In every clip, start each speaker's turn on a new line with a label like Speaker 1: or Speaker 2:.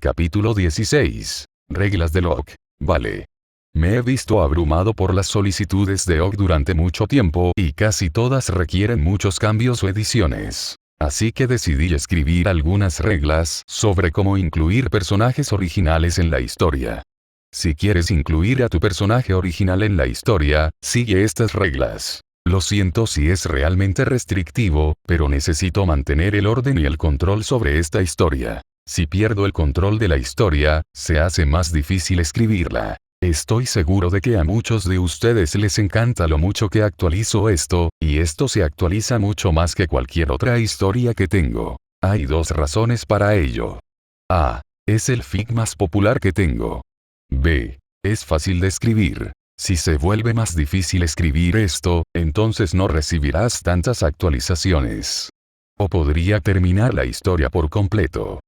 Speaker 1: Capítulo 16. Reglas de OC. Vale. Me he visto abrumado por las solicitudes de OC durante mucho tiempo y casi todas requieren muchos cambios o ediciones. Así que decidí escribir algunas reglas sobre cómo incluir personajes originales en la historia. Si quieres incluir a tu personaje original en la historia, sigue estas reglas. Lo siento si es realmente restrictivo, pero necesito mantener el orden y el control sobre esta historia. Si pierdo el control de la historia, se hace más difícil escribirla. Estoy seguro de que a muchos de ustedes les encanta lo mucho que actualizo esto, y esto se actualiza mucho más que cualquier otra historia que tengo. Hay dos razones para ello. A. Es el fic más popular que tengo. B. Es fácil de escribir. Si se vuelve más difícil escribir esto, entonces no recibirás tantas actualizaciones. O podría terminar la historia por completo.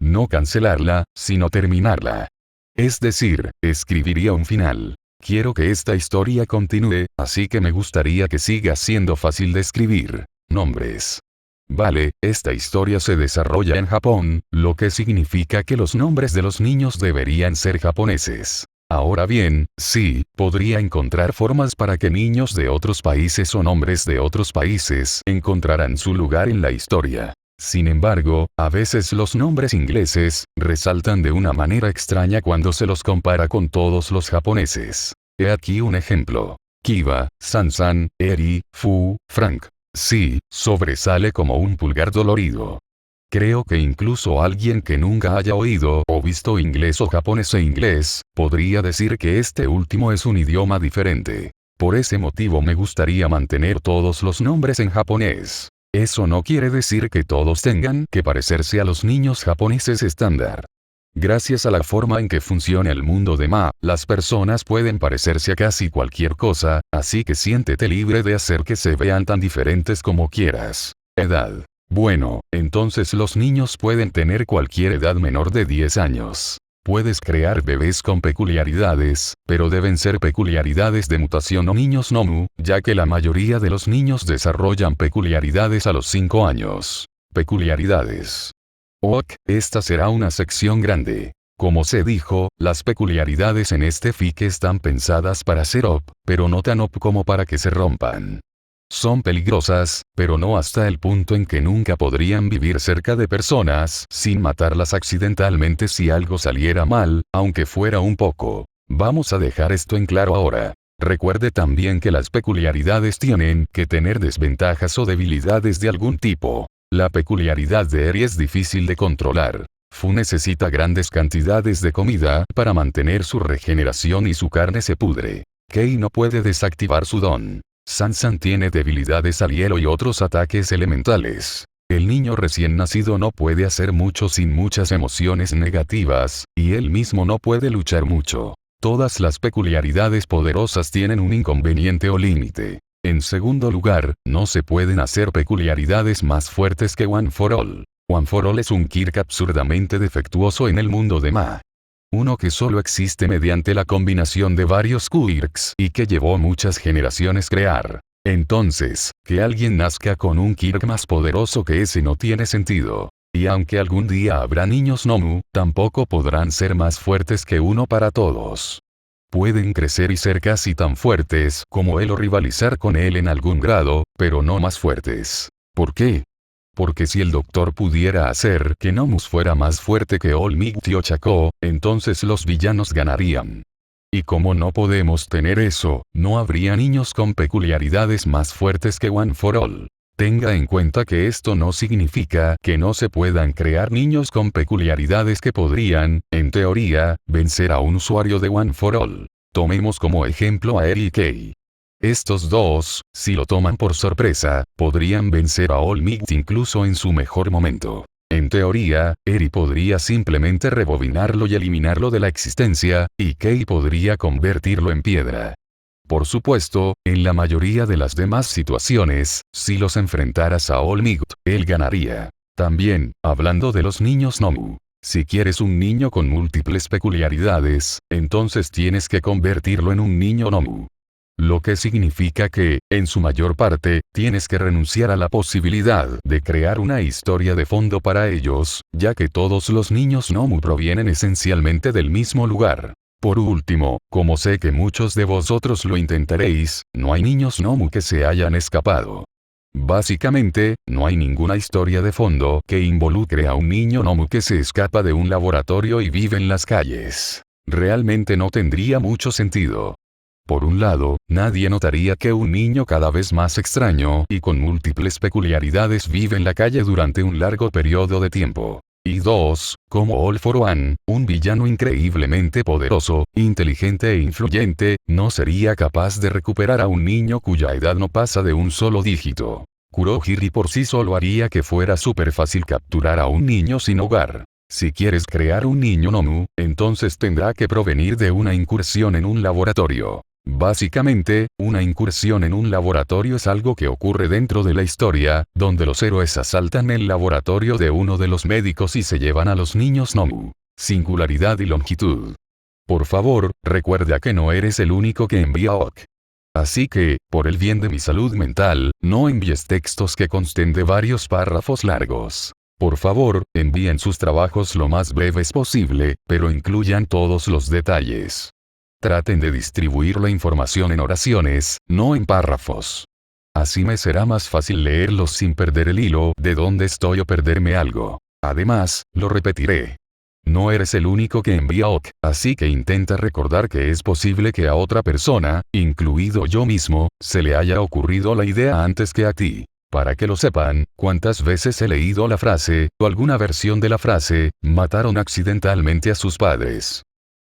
Speaker 1: No cancelarla, sino terminarla. Es decir, escribiría un final. Quiero que esta historia continúe, así que me gustaría que siga siendo fácil de escribir. Nombres. Vale, esta historia se desarrolla en Japón, lo que significa que los nombres de los niños deberían ser japoneses. Ahora bien, sí, podría encontrar formas para que niños de otros países o nombres de otros países encontraran su lugar en la historia. Sin embargo, a veces los nombres ingleses resaltan de una manera extraña cuando se los compara con todos los japoneses. He aquí un ejemplo. Kiba, Sansan, Eri, Fu, Frank. Sí, sobresale como un pulgar dolorido. Creo que incluso alguien que nunca haya oído o visto inglés o japonés e inglés, podría decir que este último es un idioma diferente. Por ese motivo me gustaría mantener todos los nombres en japonés. Eso no quiere decir que todos tengan que parecerse a los niños japoneses estándar. Gracias a la forma en que funciona el mundo de Ma, las personas pueden parecerse a casi cualquier cosa, así que siéntete libre de hacer que se vean tan diferentes como quieras. Edad. Bueno, entonces los niños pueden tener cualquier edad menor de 10 años. Puedes crear bebés con peculiaridades, pero deben ser peculiaridades de mutación o niños Nomu, ya que la mayoría de los niños desarrollan peculiaridades a los 5 años. Peculiaridades. Ok, esta será una sección grande. Como se dijo, las peculiaridades en este fic están pensadas para ser OP, pero no tan OP como para que se rompan. Son peligrosas, pero no hasta el punto en que nunca podrían vivir cerca de personas sin matarlas accidentalmente si algo saliera mal, aunque fuera un poco. Vamos a dejar esto en claro ahora. Recuerde también que las peculiaridades tienen que tener desventajas o debilidades de algún tipo. La peculiaridad de Eri es difícil de controlar. Fu necesita grandes cantidades de comida para mantener su regeneración y su carne se pudre. Kei no puede desactivar su don. Sansan tiene debilidades al hielo y otros ataques elementales. El niño recién nacido no puede hacer mucho sin muchas emociones negativas, y él mismo no puede luchar mucho. Todas las peculiaridades poderosas tienen un inconveniente o límite. En segundo lugar, no se pueden hacer peculiaridades más fuertes que One for All. One for All es un quirk absurdamente defectuoso en el mundo de Ma. Uno que solo existe mediante la combinación de varios quirks y que llevó muchas generaciones crear. Entonces, que alguien nazca con un quirk más poderoso que ese no tiene sentido. Y aunque algún día habrá niños Nomu, tampoco podrán ser más fuertes que uno para todos. Pueden crecer y ser casi tan fuertes como él o rivalizar con él en algún grado, pero no más fuertes. ¿Por qué? Porque si el doctor pudiera hacer que Nomus fuera más fuerte que All Might o Chaco, entonces los villanos ganarían. Y como no podemos tener eso, no habría niños con peculiaridades más fuertes que One for All. Tenga en cuenta que esto no significa que no se puedan crear niños con peculiaridades que podrían, en teoría, vencer a un usuario de One for All. Tomemos como ejemplo a Eri y Kei. Estos dos, si lo toman por sorpresa, podrían vencer a All Might incluso en su mejor momento. En teoría, Eri podría simplemente rebobinarlo y eliminarlo de la existencia, y Kei podría convertirlo en piedra. Por supuesto, en la mayoría de las demás situaciones, si los enfrentaras a All Might, él ganaría. También, hablando de los niños Nomu. Si quieres un niño con múltiples peculiaridades, entonces tienes que convertirlo en un niño Nomu. Lo que significa que, en su mayor parte, tienes que renunciar a la posibilidad de crear una historia de fondo para ellos, ya que todos los niños Nomu provienen esencialmente del mismo lugar. Por último, como sé que muchos de vosotros lo intentaréis, no hay niños Nomu que se hayan escapado. Básicamente, no hay ninguna historia de fondo que involucre a un niño Nomu que se escapa de un laboratorio y vive en las calles. Realmente no tendría mucho sentido. Por un lado, nadie notaría que un niño cada vez más extraño y con múltiples peculiaridades vive en la calle durante un largo periodo de tiempo. Y dos, como All for One, un villano increíblemente poderoso, inteligente e influyente, no sería capaz de recuperar a un niño cuya edad no pasa de un solo dígito. Kurohiri por sí solo haría que fuera súper fácil capturar a un niño sin hogar. Si quieres crear un niño Nomu, entonces tendrá que provenir de una incursión en un laboratorio. Básicamente, una incursión en un laboratorio es algo que ocurre dentro de la historia, donde los héroes asaltan el laboratorio de uno de los médicos y se llevan a los niños Nomu. Singularidad y longitud. Por favor, recuerda que no eres el único que envía OK. Así que, por el bien de mi salud mental, no envíes textos que consten de varios párrafos largos. Por favor, envíen sus trabajos lo más breves posible, pero incluyan todos los detalles. Traten de distribuir la información en oraciones, no en párrafos. Así me será más fácil leerlos sin perder el hilo de dónde estoy o perderme algo. Además, lo repetiré. No eres el único que envía OK, así que intenta recordar que es posible que a otra persona, incluido yo mismo, se le haya ocurrido la idea antes que a ti. Para que lo sepan, cuántas veces he leído la frase, o alguna versión de la frase, mataron accidentalmente a sus padres.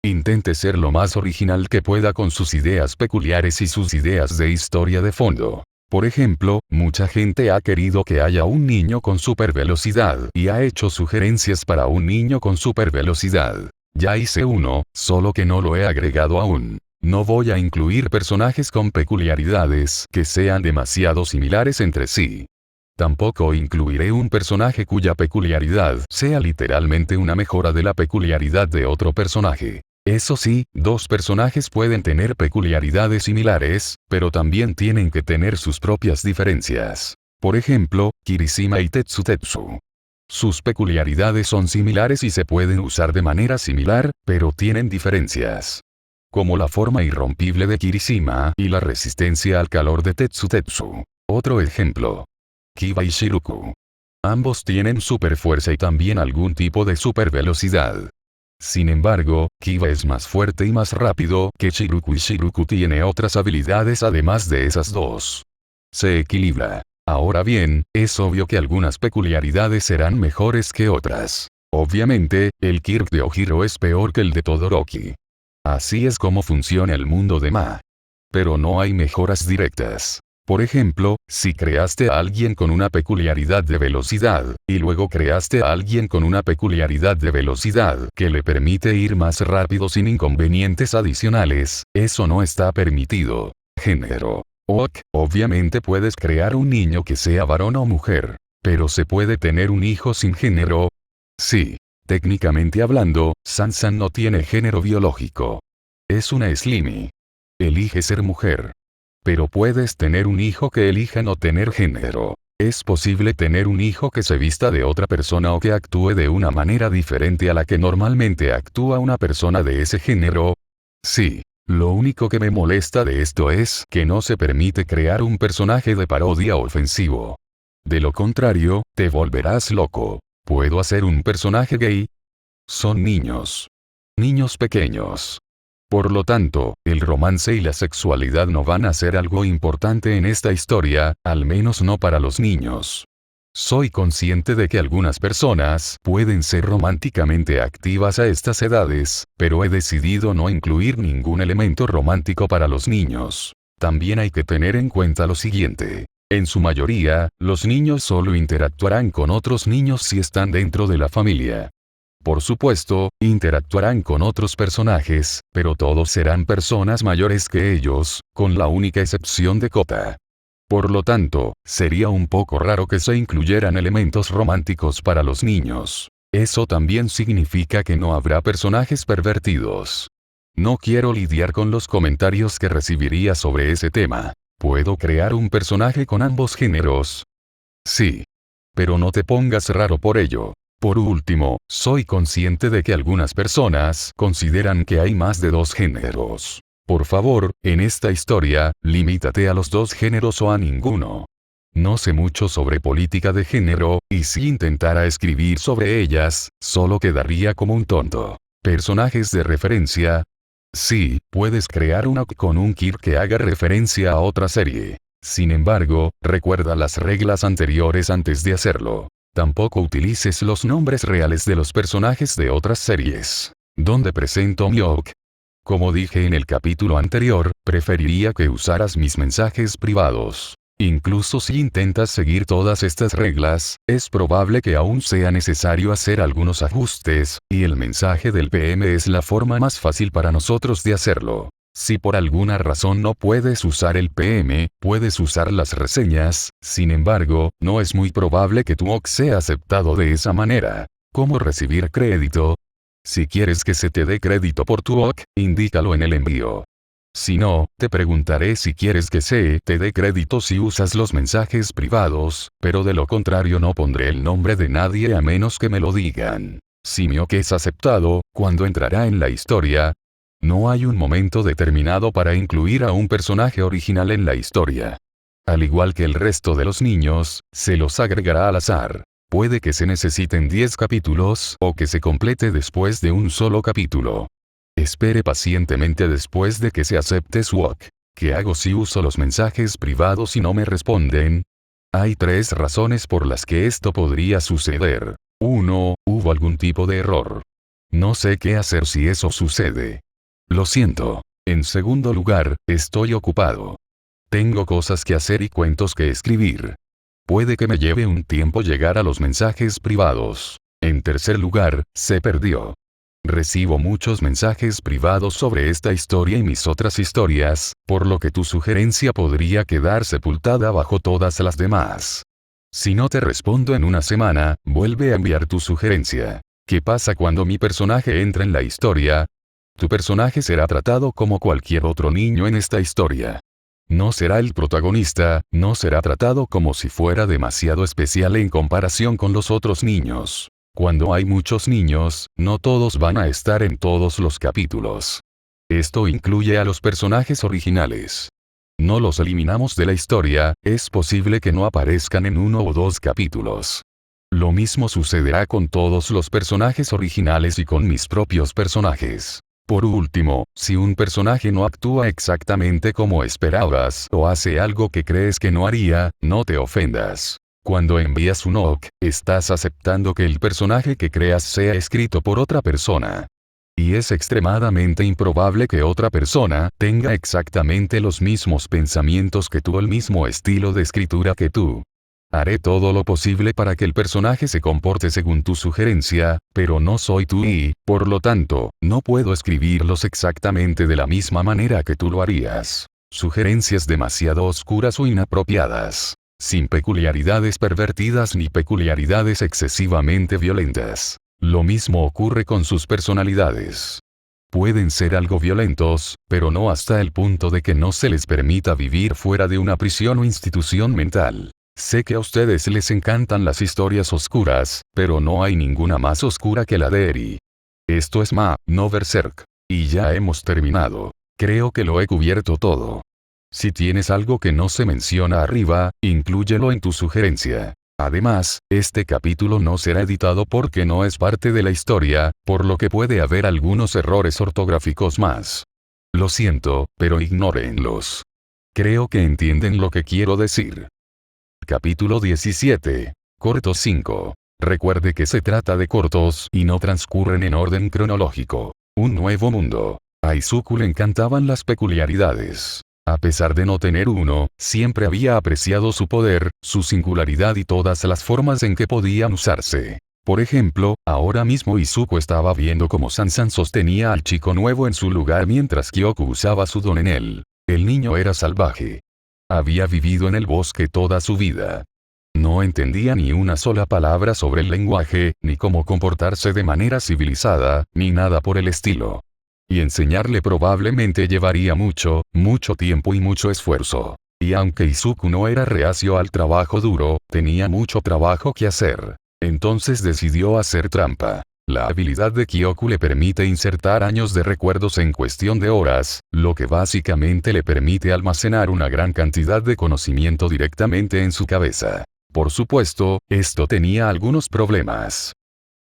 Speaker 1: Intente ser lo más original que pueda con sus ideas peculiares y sus ideas de historia de fondo. Por ejemplo, mucha gente ha querido que haya un niño con supervelocidad y ha hecho sugerencias para un niño con supervelocidad. Ya hice uno, solo que no lo he agregado aún. No voy a incluir personajes con peculiaridades que sean demasiado similares entre sí. Tampoco incluiré un personaje cuya peculiaridad sea literalmente una mejora de la peculiaridad de otro personaje. Eso sí, dos personajes pueden tener peculiaridades similares, pero también tienen que tener sus propias diferencias. Por ejemplo, Kirishima y Tetsu. Sus peculiaridades son similares y se pueden usar de manera similar, pero tienen diferencias. Como la forma irrompible de Kirishima y la resistencia al calor de Tetsu. Otro ejemplo. Kiba y Shiruku. Ambos tienen superfuerza y también algún tipo de supervelocidad. Sin embargo, Kiba es más fuerte y más rápido que Shiruku y Shiruku tiene otras habilidades además de esas dos. Se equilibra. Ahora bien, es obvio que algunas peculiaridades serán mejores que otras. Obviamente, el Kirk de Ojiro es peor que el de Todoroki. Así es como funciona el mundo de Ma. Pero no hay mejoras directas. Por ejemplo, si creaste a alguien con una peculiaridad de velocidad, y luego creaste a alguien con una peculiaridad de velocidad que le permite ir más rápido sin inconvenientes adicionales, eso no está permitido. Género. OK, obviamente puedes crear un niño que sea varón o mujer. Pero ¿se puede tener un hijo sin género? Sí. Técnicamente hablando, Sansan no tiene género biológico. Es una Slimy. Elige ser mujer. Pero puedes tener un hijo que elija no tener género. ¿Es posible tener un hijo que se vista de otra persona o que actúe de una manera diferente a la que normalmente actúa una persona de ese género? Sí. Lo único que me molesta de esto es que no se permite crear un personaje de parodia ofensivo. De lo contrario, te volverás loco. ¿Puedo hacer un personaje gay? Son niños. Niños pequeños. Por lo tanto, el romance y la sexualidad no van a ser algo importante en esta historia, al menos no para los niños. Soy consciente de que algunas personas pueden ser románticamente activas a estas edades, pero he decidido no incluir ningún elemento romántico para los niños. También hay que tener en cuenta lo siguiente. En su mayoría, los niños solo interactuarán con otros niños si están dentro de la familia. Por supuesto, interactuarán con otros personajes, pero todos serán personas mayores que ellos, con la única excepción de Kota. Por lo tanto, sería un poco raro que se incluyeran elementos románticos para los niños. Eso también significa que no habrá personajes pervertidos. No quiero lidiar con los comentarios que recibiría sobre ese tema. ¿Puedo crear un personaje con ambos géneros? Sí. Pero no te pongas raro por ello. Por último, soy consciente de que algunas personas consideran que hay más de dos géneros. Por favor, en esta historia, limítate a los dos géneros o a ninguno. No sé mucho sobre política de género, y si intentara escribir sobre ellas, solo quedaría como un tonto. ¿Personajes de referencia? Sí, puedes crear una con un kit que haga referencia a otra serie. Sin embargo, recuerda las reglas anteriores antes de hacerlo. Tampoco utilices los nombres reales de los personajes de otras series. ¿Dónde presento mi OC? Como dije en el capítulo anterior, preferiría que usaras mis mensajes privados. Incluso si intentas seguir todas estas reglas, es probable que aún sea necesario hacer algunos ajustes, y el mensaje del PM es la forma más fácil para nosotros de hacerlo. Si por alguna razón no puedes usar el PM, puedes usar las reseñas, sin embargo, no es muy probable que tu OC sea aceptado de esa manera. ¿Cómo recibir crédito? Si quieres que se te dé crédito por tu OC, indícalo en el envío. Si no, te preguntaré si quieres que se te dé crédito si usas los mensajes privados, pero de lo contrario no pondré el nombre de nadie a menos que me lo digan. Si mi OC es aceptado, ¿cuándo entrará en la historia? No hay un momento determinado para incluir a un personaje original en la historia. Al igual que el resto de los niños, se los agregará al azar. Puede que se necesiten 10 capítulos o que se complete después de un solo capítulo. Espere pacientemente después de que se acepte su OC. ¿Qué hago si uso los mensajes privados y no me responden? Hay 3 razones por las que esto podría suceder. 1. Hubo algún tipo de error. No sé qué hacer si eso sucede. Lo siento. En segundo lugar, estoy ocupado. Tengo cosas que hacer y cuentos que escribir. Puede que me lleve un tiempo llegar a los mensajes privados. En tercer lugar, se perdió. Recibo muchos mensajes privados sobre esta historia y mis otras historias, por lo que tu sugerencia podría quedar sepultada bajo todas las demás. Si no te respondo en una semana, vuelve a enviar tu sugerencia. ¿Qué pasa cuando mi personaje entra en la historia? Tu personaje será tratado como cualquier otro niño en esta historia. No será el protagonista, no será tratado como si fuera demasiado especial en comparación con los otros niños. Cuando hay muchos niños, no todos van a estar en todos los capítulos. Esto incluye a los personajes originales. No los eliminamos de la historia, es posible que no aparezcan en 1 o 2 capítulos. Lo mismo sucederá con todos los personajes originales y con mis propios personajes. Por último, si un personaje no actúa exactamente como esperabas o hace algo que crees que no haría, no te ofendas. Cuando envías un OC, estás aceptando que el personaje que creas sea escrito por otra persona. Y es extremadamente improbable que otra persona tenga exactamente los mismos pensamientos que tú o el mismo estilo de escritura que tú. Haré todo lo posible para que el personaje se comporte según tu sugerencia, pero no soy tú y, por lo tanto, no puedo escribirlos exactamente de la misma manera que tú lo harías. Sugerencias demasiado oscuras o inapropiadas. Sin peculiaridades pervertidas ni peculiaridades excesivamente violentas. Lo mismo ocurre con sus personalidades. Pueden ser algo violentos, pero no hasta el punto de que no se les permita vivir fuera de una prisión o institución mental. Sé que a ustedes les encantan las historias oscuras, pero no hay ninguna más oscura que la de Eri. Esto es no Berserk. Y ya hemos terminado. Creo que lo he cubierto todo. Si tienes algo que no se menciona arriba, inclúyelo en tu sugerencia. Además, este capítulo no será editado porque no es parte de la historia, por lo que puede haber algunos errores ortográficos más. Lo siento, pero ignórenlos. Creo que entienden lo que quiero decir. Capítulo 17. Corto 5. Recuerde que se trata de cortos y no transcurren en orden cronológico. Un nuevo mundo. A Izuku le encantaban las peculiaridades. A pesar de no tener uno, siempre había apreciado su poder, su singularidad y todas las formas en que podían usarse. Por ejemplo, ahora mismo Izuku estaba viendo cómo Sansan sostenía al chico nuevo en su lugar mientras Kyoku usaba su don en él. El niño era salvaje. Había vivido en el bosque toda su vida. No entendía ni una sola palabra sobre el lenguaje, ni cómo comportarse de manera civilizada, ni nada por el estilo. Y enseñarle probablemente llevaría mucho, mucho tiempo y mucho esfuerzo. Y aunque Izuku no era reacio al trabajo duro, tenía mucho trabajo que hacer. Entonces decidió hacer trampa. La habilidad de Kyoku le permite insertar años de recuerdos en cuestión de horas, lo que básicamente le permite almacenar una gran cantidad de conocimiento directamente en su cabeza. Por supuesto, esto tenía algunos problemas.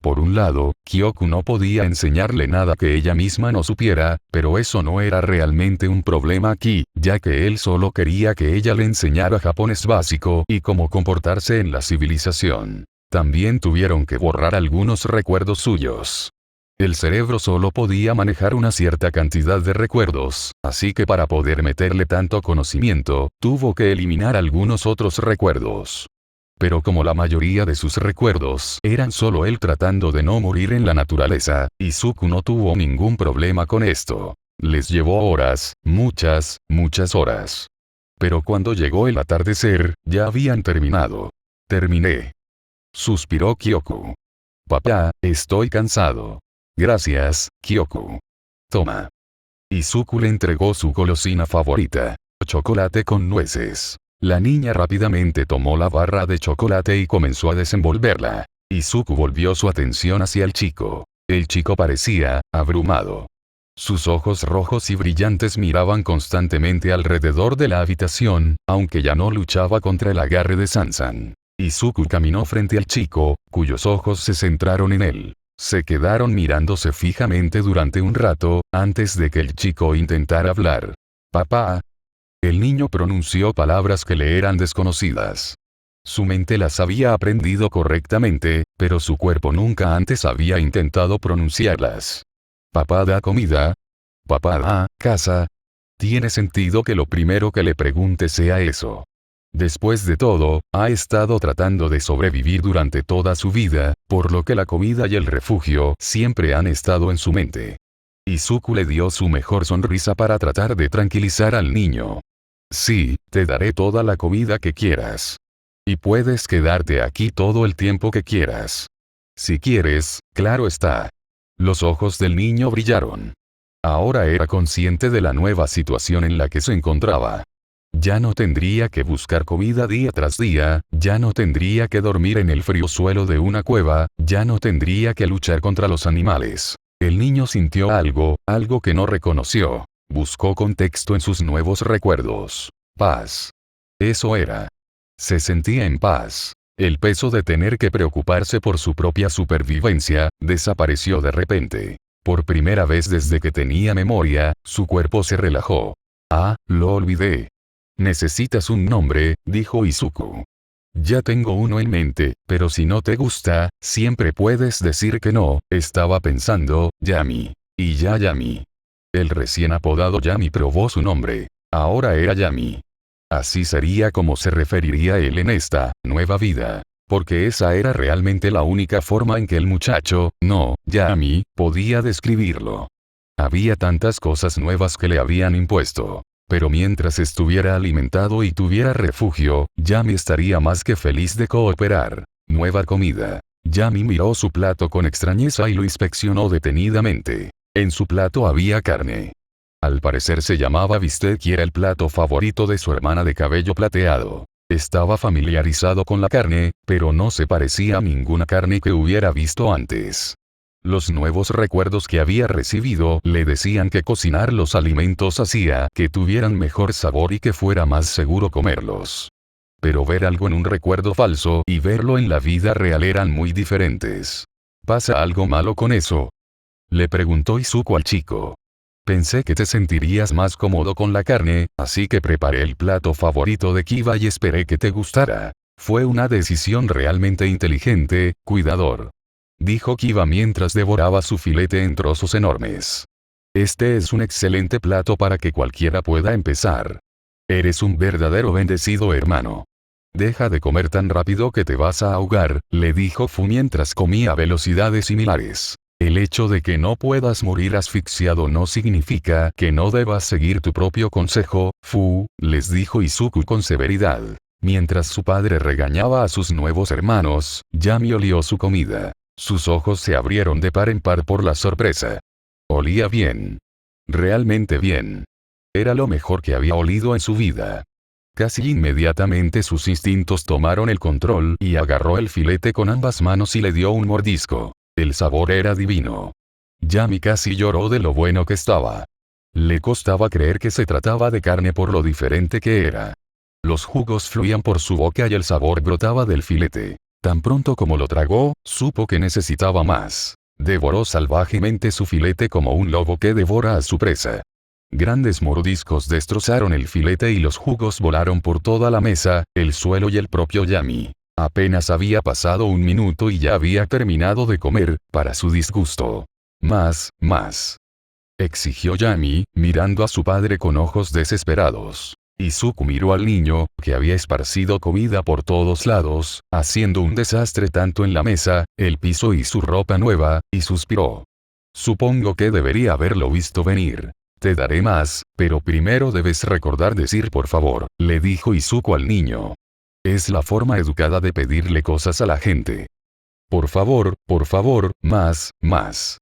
Speaker 1: Por un lado, Kyoku no podía enseñarle nada que ella misma no supiera, pero eso no era realmente un problema aquí, ya que él solo quería que ella le enseñara japonés básico y cómo comportarse en la civilización. También tuvieron que borrar algunos recuerdos suyos. El cerebro solo podía manejar una cierta cantidad de recuerdos, así que para poder meterle tanto conocimiento, tuvo que eliminar algunos otros recuerdos. Pero como la mayoría de sus recuerdos eran solo él tratando de no morir en la naturaleza, Izuku no tuvo ningún problema con esto. Les llevó horas, muchas, muchas horas. Pero cuando llegó el atardecer, ya habían terminado. Terminé. Suspiró Kyoku. Papá, estoy cansado. Gracias, Kyoku. Toma. Izuku le entregó su golosina favorita. Chocolate con nueces. La niña rápidamente tomó la barra de chocolate y comenzó a desenvolverla. Izuku volvió su atención hacia el chico. El chico parecía abrumado. Sus ojos rojos y brillantes miraban constantemente alrededor de la habitación, aunque ya no luchaba contra el agarre de Sansan. Izuku caminó frente al chico, cuyos ojos se centraron en él. Se quedaron mirándose fijamente durante un rato, antes de que el chico intentara hablar. Papá. El niño pronunció palabras que le eran desconocidas. Su mente las había aprendido correctamente, pero su cuerpo nunca antes había intentado pronunciarlas. Papá da comida. Papá da casa. Tiene sentido que lo primero que le pregunte sea eso. Después de todo, ha estado tratando de sobrevivir durante toda su vida, por lo que la comida y el refugio siempre han estado en su mente. Izuku le dio su mejor sonrisa para tratar de tranquilizar al niño. Sí, te daré toda la comida que quieras. Y puedes quedarte aquí todo el tiempo que quieras. Si quieres, claro está. Los ojos del niño brillaron. Ahora era consciente de la nueva situación en la que se encontraba. Ya no tendría que buscar comida día tras día, ya no tendría que dormir en el frío suelo de una cueva, ya no tendría que luchar contra los animales. El niño sintió algo que no reconoció. Buscó contexto en sus nuevos recuerdos. Paz. Eso era. Se sentía en paz. El peso de tener que preocuparse por su propia supervivencia, desapareció de repente. Por primera vez desde que tenía memoria, su cuerpo se relajó. Ah, lo olvidé. Necesitas un nombre, dijo Izuku. Ya tengo uno en mente, pero si no te gusta, siempre puedes decir que no, estaba pensando, Yami. Y ya Yami. El recién apodado Yami probó su nombre. Ahora era Yami. Así sería como se referiría él en esta nueva vida. Porque esa era realmente la única forma en que el muchacho, no, Yami, podía describirlo. Había tantas cosas nuevas que le habían impuesto. Pero mientras estuviera alimentado y tuviera refugio, Yami estaría más que feliz de cooperar. Nueva comida. Yami miró su plato con extrañeza y lo inspeccionó detenidamente. En su plato había carne. Al parecer se llamaba bistec y era el plato favorito de su hermana de cabello plateado. Estaba familiarizado con la carne, pero no se parecía a ninguna carne que hubiera visto antes. Los nuevos recuerdos que había recibido le decían que cocinar los alimentos hacía que tuvieran mejor sabor y que fuera más seguro comerlos. Pero ver algo en un recuerdo falso y verlo en la vida real eran muy diferentes. ¿Pasa algo malo con eso?, le preguntó Izuku al chico. Pensé que te sentirías más cómodo con la carne, así que preparé el plato favorito de Kiba y esperé que te gustara. Fue una decisión realmente inteligente, cuidador. Dijo Kiba mientras devoraba su filete en trozos enormes. Este es un excelente plato para que cualquiera pueda empezar. Eres un verdadero bendecido hermano. Deja de comer tan rápido que te vas a ahogar, le dijo Fu mientras comía a velocidades similares. El hecho de que no puedas morir asfixiado no significa que no debas seguir tu propio consejo, Fu, les dijo Izuku con severidad. Mientras su padre regañaba a sus nuevos hermanos, Yami olió su comida. Sus ojos se abrieron de par en par por la sorpresa. Olía bien. Realmente bien. Era lo mejor que había olido en su vida. Casi inmediatamente sus instintos tomaron el control y agarró el filete con ambas manos y le dio un mordisco. El sabor era divino. Yami casi lloró de lo bueno que estaba. Le costaba creer que se trataba de carne por lo diferente que era. Los jugos fluían por su boca y el sabor brotaba del filete. Tan pronto como lo tragó, supo que necesitaba más. Devoró salvajemente su filete como un lobo que devora a su presa. Grandes mordiscos destrozaron el filete y los jugos volaron por toda la mesa, el suelo y el propio Yami. Apenas había pasado un minuto y ya había terminado de comer, para su disgusto. Más, más. Exigió Yami, mirando a su padre con ojos desesperados. Izuku miró al niño, que había esparcido comida por todos lados, haciendo un desastre tanto en la mesa, el piso y su ropa nueva, y suspiró. Supongo que debería haberlo visto venir. Te daré más, pero primero debes recordar decir por favor, le dijo Izuku al niño. Es la forma educada de pedirle cosas a la gente. Por favor, más, más.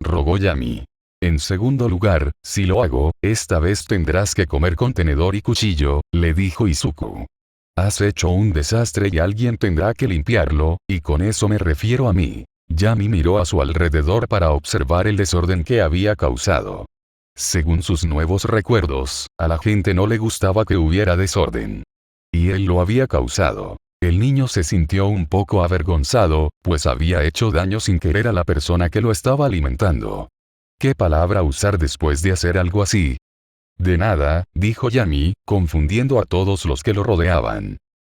Speaker 1: Rogó Yami. En segundo lugar, si lo hago, esta vez tendrás que comer con tenedor y cuchillo, le dijo Izuku. Has hecho un desastre y alguien tendrá que limpiarlo, y con eso me refiero a mí. Yami miró a su alrededor para observar el desorden que había causado. Según sus nuevos recuerdos, a la gente no le gustaba que hubiera desorden. Y él lo había causado. El niño se sintió un poco avergonzado, pues había hecho daño sin querer a la persona que lo estaba alimentando. ¿Qué palabra usar después de hacer algo así? De nada, dijo Yami, confundiendo a todos los que lo rodeaban.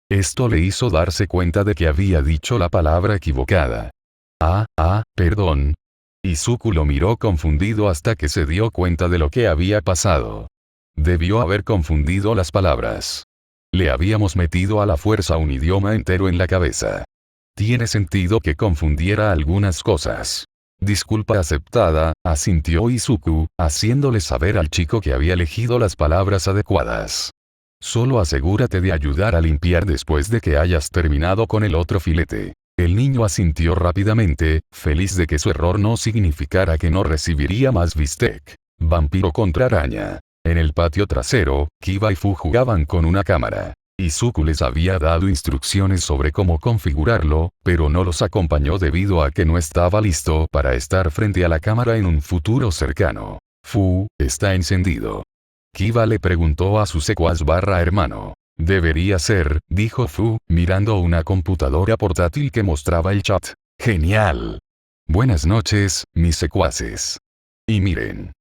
Speaker 1: Esto le hizo darse cuenta de que había dicho la palabra equivocada. Perdón. Izuku lo miró confundido hasta que se dio cuenta de lo que había pasado. Debió haber confundido las palabras. Le habíamos metido a la fuerza un idioma entero en la cabeza. Tiene sentido que confundiera algunas cosas. Disculpa aceptada, asintió Izuku, haciéndole saber al chico que había elegido las palabras adecuadas. Solo asegúrate de ayudar a limpiar después de que hayas terminado con el otro filete. El niño asintió rápidamente, feliz de que su error no significara que no recibiría más bistec. Vampiro contra araña. En el patio trasero, Kiba y Fu jugaban con una cámara. Izuku les había dado instrucciones sobre cómo configurarlo, pero no los acompañó debido a que no estaba listo para estar frente a la cámara en un futuro cercano. Fu, está encendido. Kiba le preguntó a su secuaz/hermano. Debería ser, dijo Fu, mirando una computadora portátil que mostraba el chat. Genial. Buenas noches, mis secuaces. Y miren.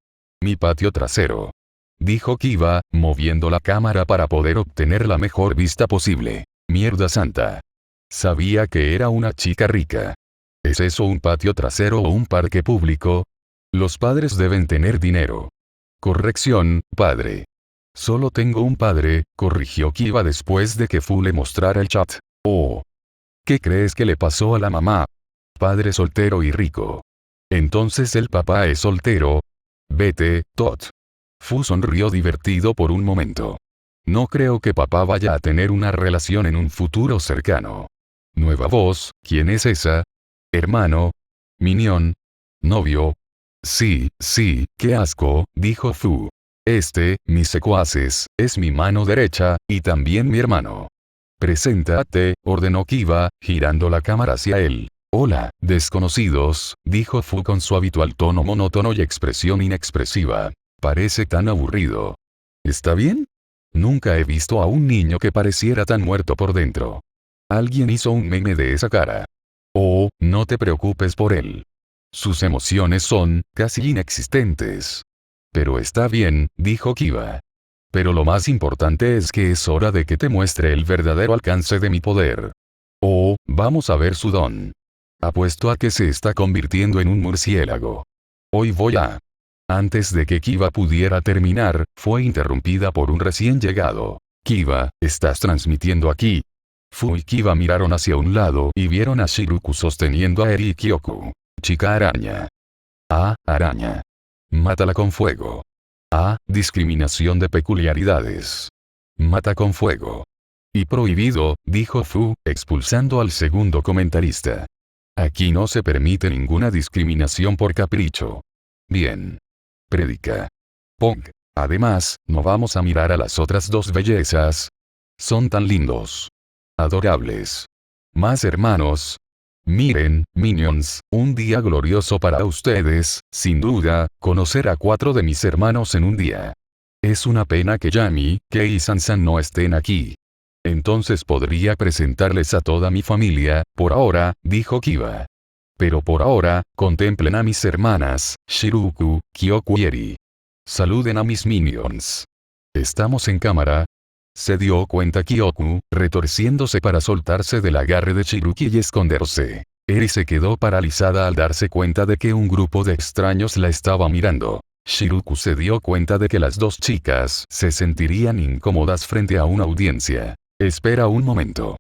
Speaker 1: Mi patio trasero. Dijo Kiba, moviendo la cámara para poder obtener la mejor vista posible. Mierda santa. Sabía que era una chica rica. ¿Es eso un patio trasero o un parque público? Los padres deben tener dinero. Corrección, padre. Solo tengo un padre, corrigió Kiba después de que Fu le mostrara el chat. Oh. ¿Qué crees que le pasó a la mamá? Padre soltero y rico. Entonces el papá es soltero. Vete, Tot. Fu sonrió divertido por un momento. No creo que papá vaya a tener una relación en un futuro cercano. Nueva voz, ¿quién es esa? Hermano. Minion. Novio. Sí, qué asco, dijo Fu. Mis secuaces, es mi mano derecha, y también mi hermano. Preséntate, ordenó Kiba, girando la cámara hacia él. Hola, desconocidos, dijo Fu con su habitual tono monótono y expresión inexpresiva. Parece tan aburrido. ¿Está bien? Nunca he visto a un niño que pareciera tan muerto por dentro. Alguien hizo un meme de esa cara. Oh, no te preocupes por él. Sus emociones son, casi inexistentes. Pero está bien, dijo Kiba. Pero lo más importante es que es hora de que te muestre el verdadero alcance de mi poder. Oh, vamos a ver su don. Apuesto a que se está convirtiendo en un murciélago. Hoy voy a... Antes de que Kiba pudiera terminar, fue interrumpida por un recién llegado. Kiba, ¿estás transmitiendo aquí? Fu y Kiba miraron hacia un lado y vieron a Shiruku sosteniendo a Eri y Kyoku. Chica araña. Araña. Mátala con fuego. Discriminación de peculiaridades. Mata con fuego. Y prohibido, dijo Fu, expulsando al segundo comentarista. Aquí no se permite ninguna discriminación por capricho. Bien. Prédica. Pong. Además, no vamos a mirar a las otras dos bellezas. Son tan lindos. Adorables. Más hermanos. Miren, Minions, un día glorioso para ustedes, sin duda, conocer a 4 de mis hermanos en un día. Es una pena que Yami, Kei y Sansan no estén aquí. Entonces podría presentarles a toda mi familia, por ahora, dijo Kiba. Pero por ahora, contemplen a mis hermanas, Shiruku, Kyoku y Eri. Saluden a mis Minions. ¿Estamos en cámara? Se dio cuenta Kyoku, retorciéndose para soltarse del agarre de Shiruki y esconderse. Eri se quedó paralizada al darse cuenta de que un grupo de extraños la estaba mirando. Shiruku se dio cuenta de que las dos chicas se sentirían incómodas frente a una audiencia. Espera un momento.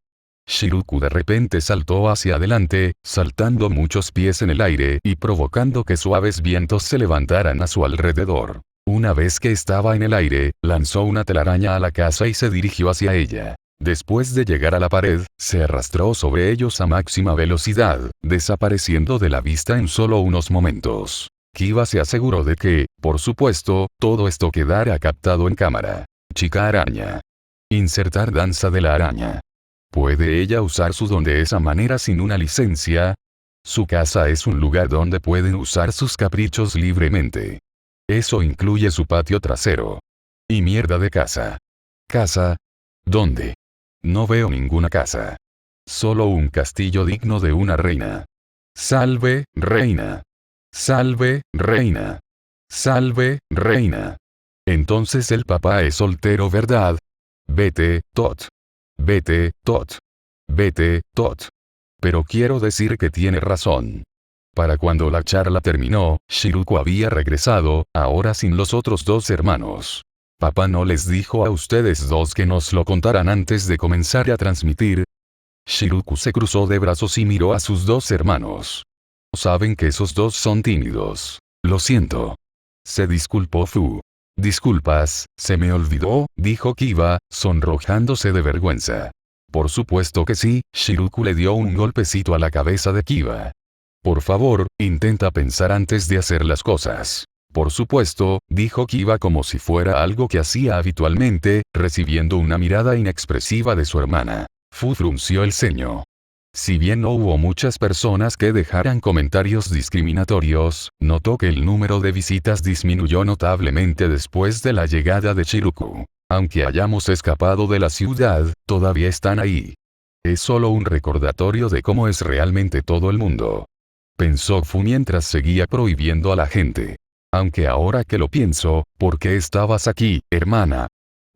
Speaker 1: Shiruku de repente saltó hacia adelante, saltando muchos pies en el aire y provocando que suaves vientos se levantaran a su alrededor. Una vez que estaba en el aire, lanzó una telaraña a la casa y se dirigió hacia ella. Después de llegar a la pared, se arrastró sobre ellos a máxima velocidad, desapareciendo de la vista en solo unos momentos. Kiba se aseguró de que, por supuesto, todo esto quedara captado en cámara. Chica araña. Insertar danza de la araña. ¿Puede ella usar su don de esa manera sin una licencia? Su casa es un lugar donde pueden usar sus caprichos libremente. Eso incluye su patio trasero. Y mierda de casa. ¿Casa? ¿Dónde? No veo ninguna casa. Solo un castillo digno de una reina. Salve, reina. Salve, reina. Salve, reina. Entonces el papá es soltero, ¿verdad? Vete, Tot. Vete, Tot. Vete, Tot. Pero quiero decir que tiene razón. Para cuando la charla terminó, Shiruku había regresado, ahora sin los otros dos hermanos. ¿Papá no les dijo a ustedes dos que nos lo contaran antes de comenzar a transmitir? Shiruku se cruzó de brazos y miró a sus dos hermanos. Saben que esos dos son tímidos. Lo siento. Se disculpó Fu. Disculpas, se me olvidó, dijo Kiba, sonrojándose de vergüenza. Por supuesto que sí, Shiruku le dio un golpecito a la cabeza de Kiba. Por favor, intenta pensar antes de hacer las cosas. Por supuesto, dijo Kiba como si fuera algo que hacía habitualmente, recibiendo una mirada inexpresiva de su hermana. Fu frunció el ceño. Si bien no hubo muchas personas que dejaran comentarios discriminatorios, notó que el número de visitas disminuyó notablemente después de la llegada de Shiruku. Aunque hayamos escapado de la ciudad, todavía están ahí. Es solo un recordatorio de cómo es realmente todo el mundo. Pensó Fu mientras seguía prohibiendo a la gente. Aunque ahora que lo pienso, ¿por qué estabas aquí, hermana?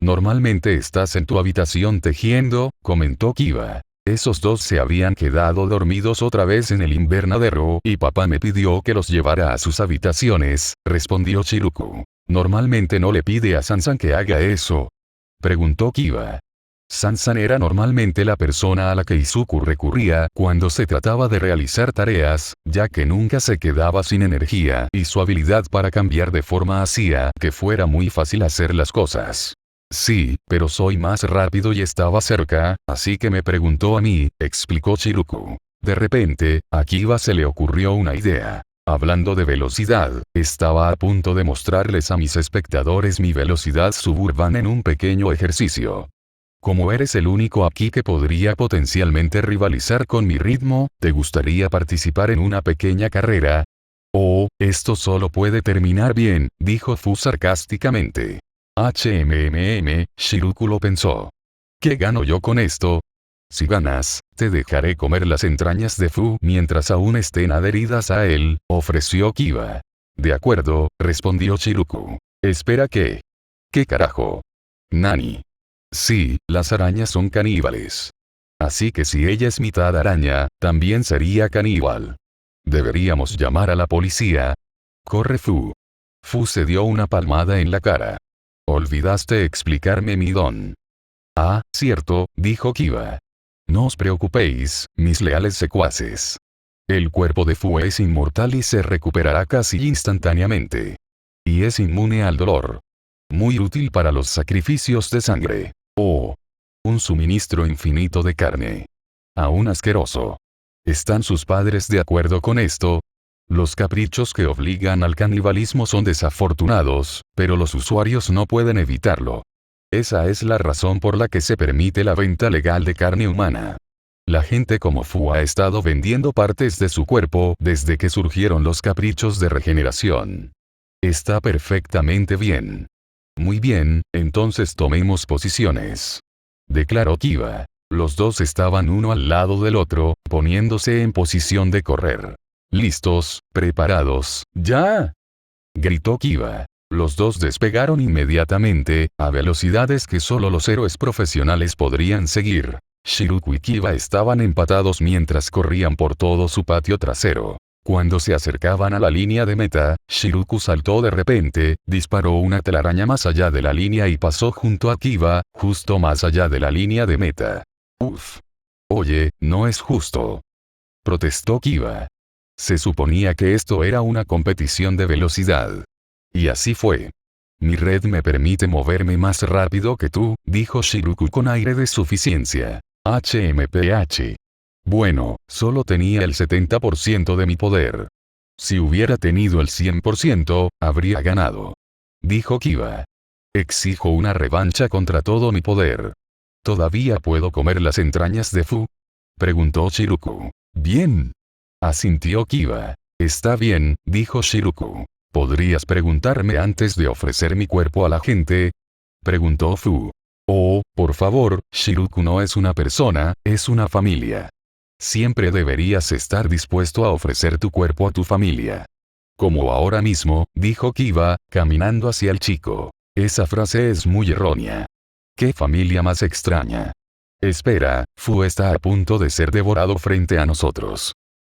Speaker 1: Normalmente estás en tu habitación tejiendo, comentó Kiba. Esos dos se habían quedado dormidos otra vez en el invernadero y papá me pidió que los llevara a sus habitaciones, respondió Shiruku. Normalmente no le pide a Sansan que haga eso. Preguntó Kiba. Sansan era normalmente la persona a la que Izuku recurría cuando se trataba de realizar tareas, ya que nunca se quedaba sin energía y su habilidad para cambiar de forma hacía que fuera muy fácil hacer las cosas. Sí, pero soy más rápido y estaba cerca, así que me preguntó a mí, explicó Shiruku. De repente, a Kiba se le ocurrió una idea. Hablando de velocidad, estaba a punto de mostrarles a mis espectadores mi velocidad suburbana en un pequeño ejercicio. Como eres el único aquí que podría potencialmente rivalizar con mi ritmo, ¿te gustaría participar en una pequeña carrera? Oh, esto solo puede terminar bien, dijo Fu sarcásticamente. Shiruku lo pensó. ¿Qué gano yo con esto? Si ganas, te dejaré comer las entrañas de Fu mientras aún estén adheridas a él, ofreció Kiba. De acuerdo, respondió Shiruku. Espera ¿qué? ¿Qué carajo? Nani. Sí, las arañas son caníbales. Así que si ella es mitad araña, también sería caníbal. Deberíamos llamar a la policía. Corre Fu. Fu se dio una palmada en la cara. Olvidaste explicarme mi don. Ah, cierto, dijo Kiba. No os preocupéis, mis leales secuaces. El cuerpo de Fu es inmortal y se recuperará casi instantáneamente. Y es inmune al dolor. Muy útil para los sacrificios de sangre. Oh. Un suministro infinito de carne. Aún asqueroso. ¿Están sus padres de acuerdo con esto? Los caprichos que obligan al canibalismo son desafortunados, pero los usuarios no pueden evitarlo. Esa es la razón por la que se permite la venta legal de carne humana. La gente como Fu ha estado vendiendo partes de su cuerpo desde que surgieron los caprichos de regeneración. Está perfectamente bien. Muy bien, entonces tomemos posiciones. Declaró Kiba. Los dos estaban uno al lado del otro, poniéndose en posición de correr. ¿Listos? ¿Preparados? ¡Ya!, gritó Kiba. Los dos despegaron inmediatamente, a velocidades que solo los héroes profesionales podrían seguir. Shiruku y Kiba estaban empatados mientras corrían por todo su patio trasero. Cuando se acercaban a la línea de meta, Shiruku saltó de repente, disparó una telaraña más allá de la línea y pasó junto a Kiba, justo más allá de la línea de meta. Uf. Oye, no es justo, protestó Kiba. Se suponía que esto era una competición de velocidad. Y así fue. Mi red me permite moverme más rápido que tú, dijo Shiruku con aire de suficiencia. HMPH. Bueno, solo tenía el 70% de mi poder. Si hubiera tenido el 100%, habría ganado, dijo Kiba. Exijo una revancha contra todo mi poder. ¿Todavía puedo comer las entrañas de Fu?, preguntó Shiruku. Bien, asintió Kiba. Está bien, dijo Shiruku. ¿Podrías preguntarme antes de ofrecer mi cuerpo a la gente?, preguntó Fu. Oh, por favor, Shiruku no es una persona, es una familia. Siempre deberías estar dispuesto a ofrecer tu cuerpo a tu familia. Como ahora mismo, dijo Kiba, caminando hacia el chico. Esa frase es muy errónea. ¿Qué familia más extraña? Espera, Fu está a punto de ser devorado frente a nosotros.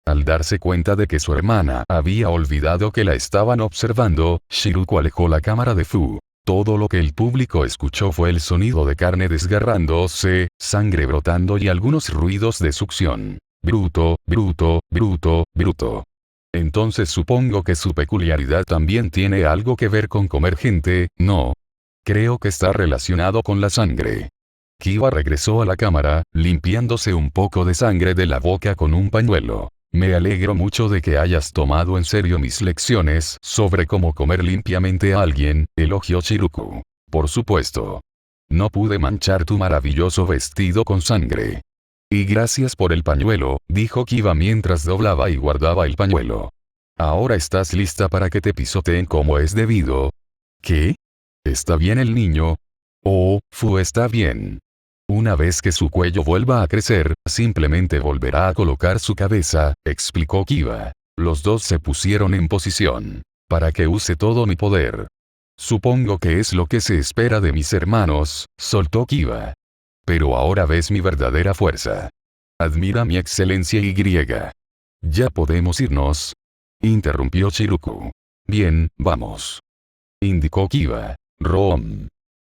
Speaker 1: Al darse cuenta de que su hermana había olvidado que la estaban observando, Shiruku alejó la cámara de Fu. Todo lo que el público escuchó fue el sonido de carne desgarrándose, sangre brotando y algunos ruidos de succión. Bruto, bruto, bruto, bruto. Entonces supongo que su peculiaridad también tiene algo que ver con comer gente, ¿no? Creo que está relacionado con la sangre. Kiba regresó a la cámara, limpiándose un poco de sangre de la boca con un pañuelo. Me alegro mucho de que hayas tomado en serio mis lecciones sobre cómo comer limpiamente a alguien, elogió Shiruku. Por supuesto. No pude manchar tu maravilloso vestido con sangre. Y gracias por el pañuelo, dijo Kiba mientras doblaba y guardaba el pañuelo. Ahora estás lista para que te pisoteen como es debido. ¿Qué? ¿Está bien el niño? Oh, Fu está bien. Una vez que su cuello vuelva a crecer, simplemente volverá a colocar su cabeza, explicó Kiba. Los dos se pusieron en posición. Para que use todo mi poder. Supongo que es lo que se espera de mis hermanos, soltó Kiba. Pero ahora ves mi verdadera fuerza. Admira mi excelencia Y. ¿Ya podemos irnos?, interrumpió Shiruku. Bien, vamos, indicó Kiba. Rom.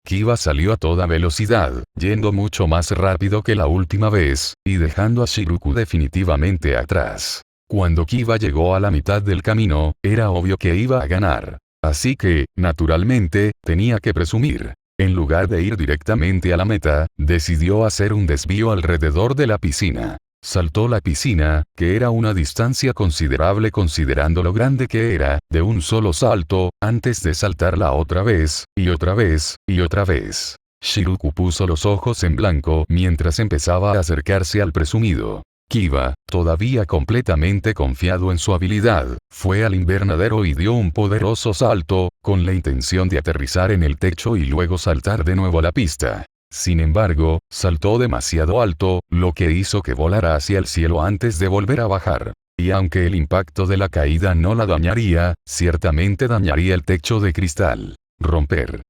Speaker 1: Kiba salió a toda velocidad, yendo mucho más rápido que la última vez, y dejando a Shiruku definitivamente atrás. Cuando Kiba llegó a la mitad del camino, era obvio que iba a ganar. Así que, naturalmente, tenía que presumir. En lugar de ir directamente a la meta, decidió hacer un desvío alrededor de la piscina. Saltó la piscina, que era una distancia considerable considerando lo grande que era, de un solo salto, antes de saltarla otra vez, y otra vez, y otra vez. Shiruku puso los ojos en blanco mientras empezaba a acercarse al presumido. Kiba, todavía completamente confiado en su habilidad, fue al invernadero y dio un poderoso salto, con la intención de aterrizar en el techo y luego saltar de nuevo a la pista. Sin embargo, saltó demasiado alto, lo que hizo que volara hacia el cielo antes de volver a bajar. Y aunque el impacto de la caída no la dañaría, ciertamente dañaría el techo de cristal. Romper.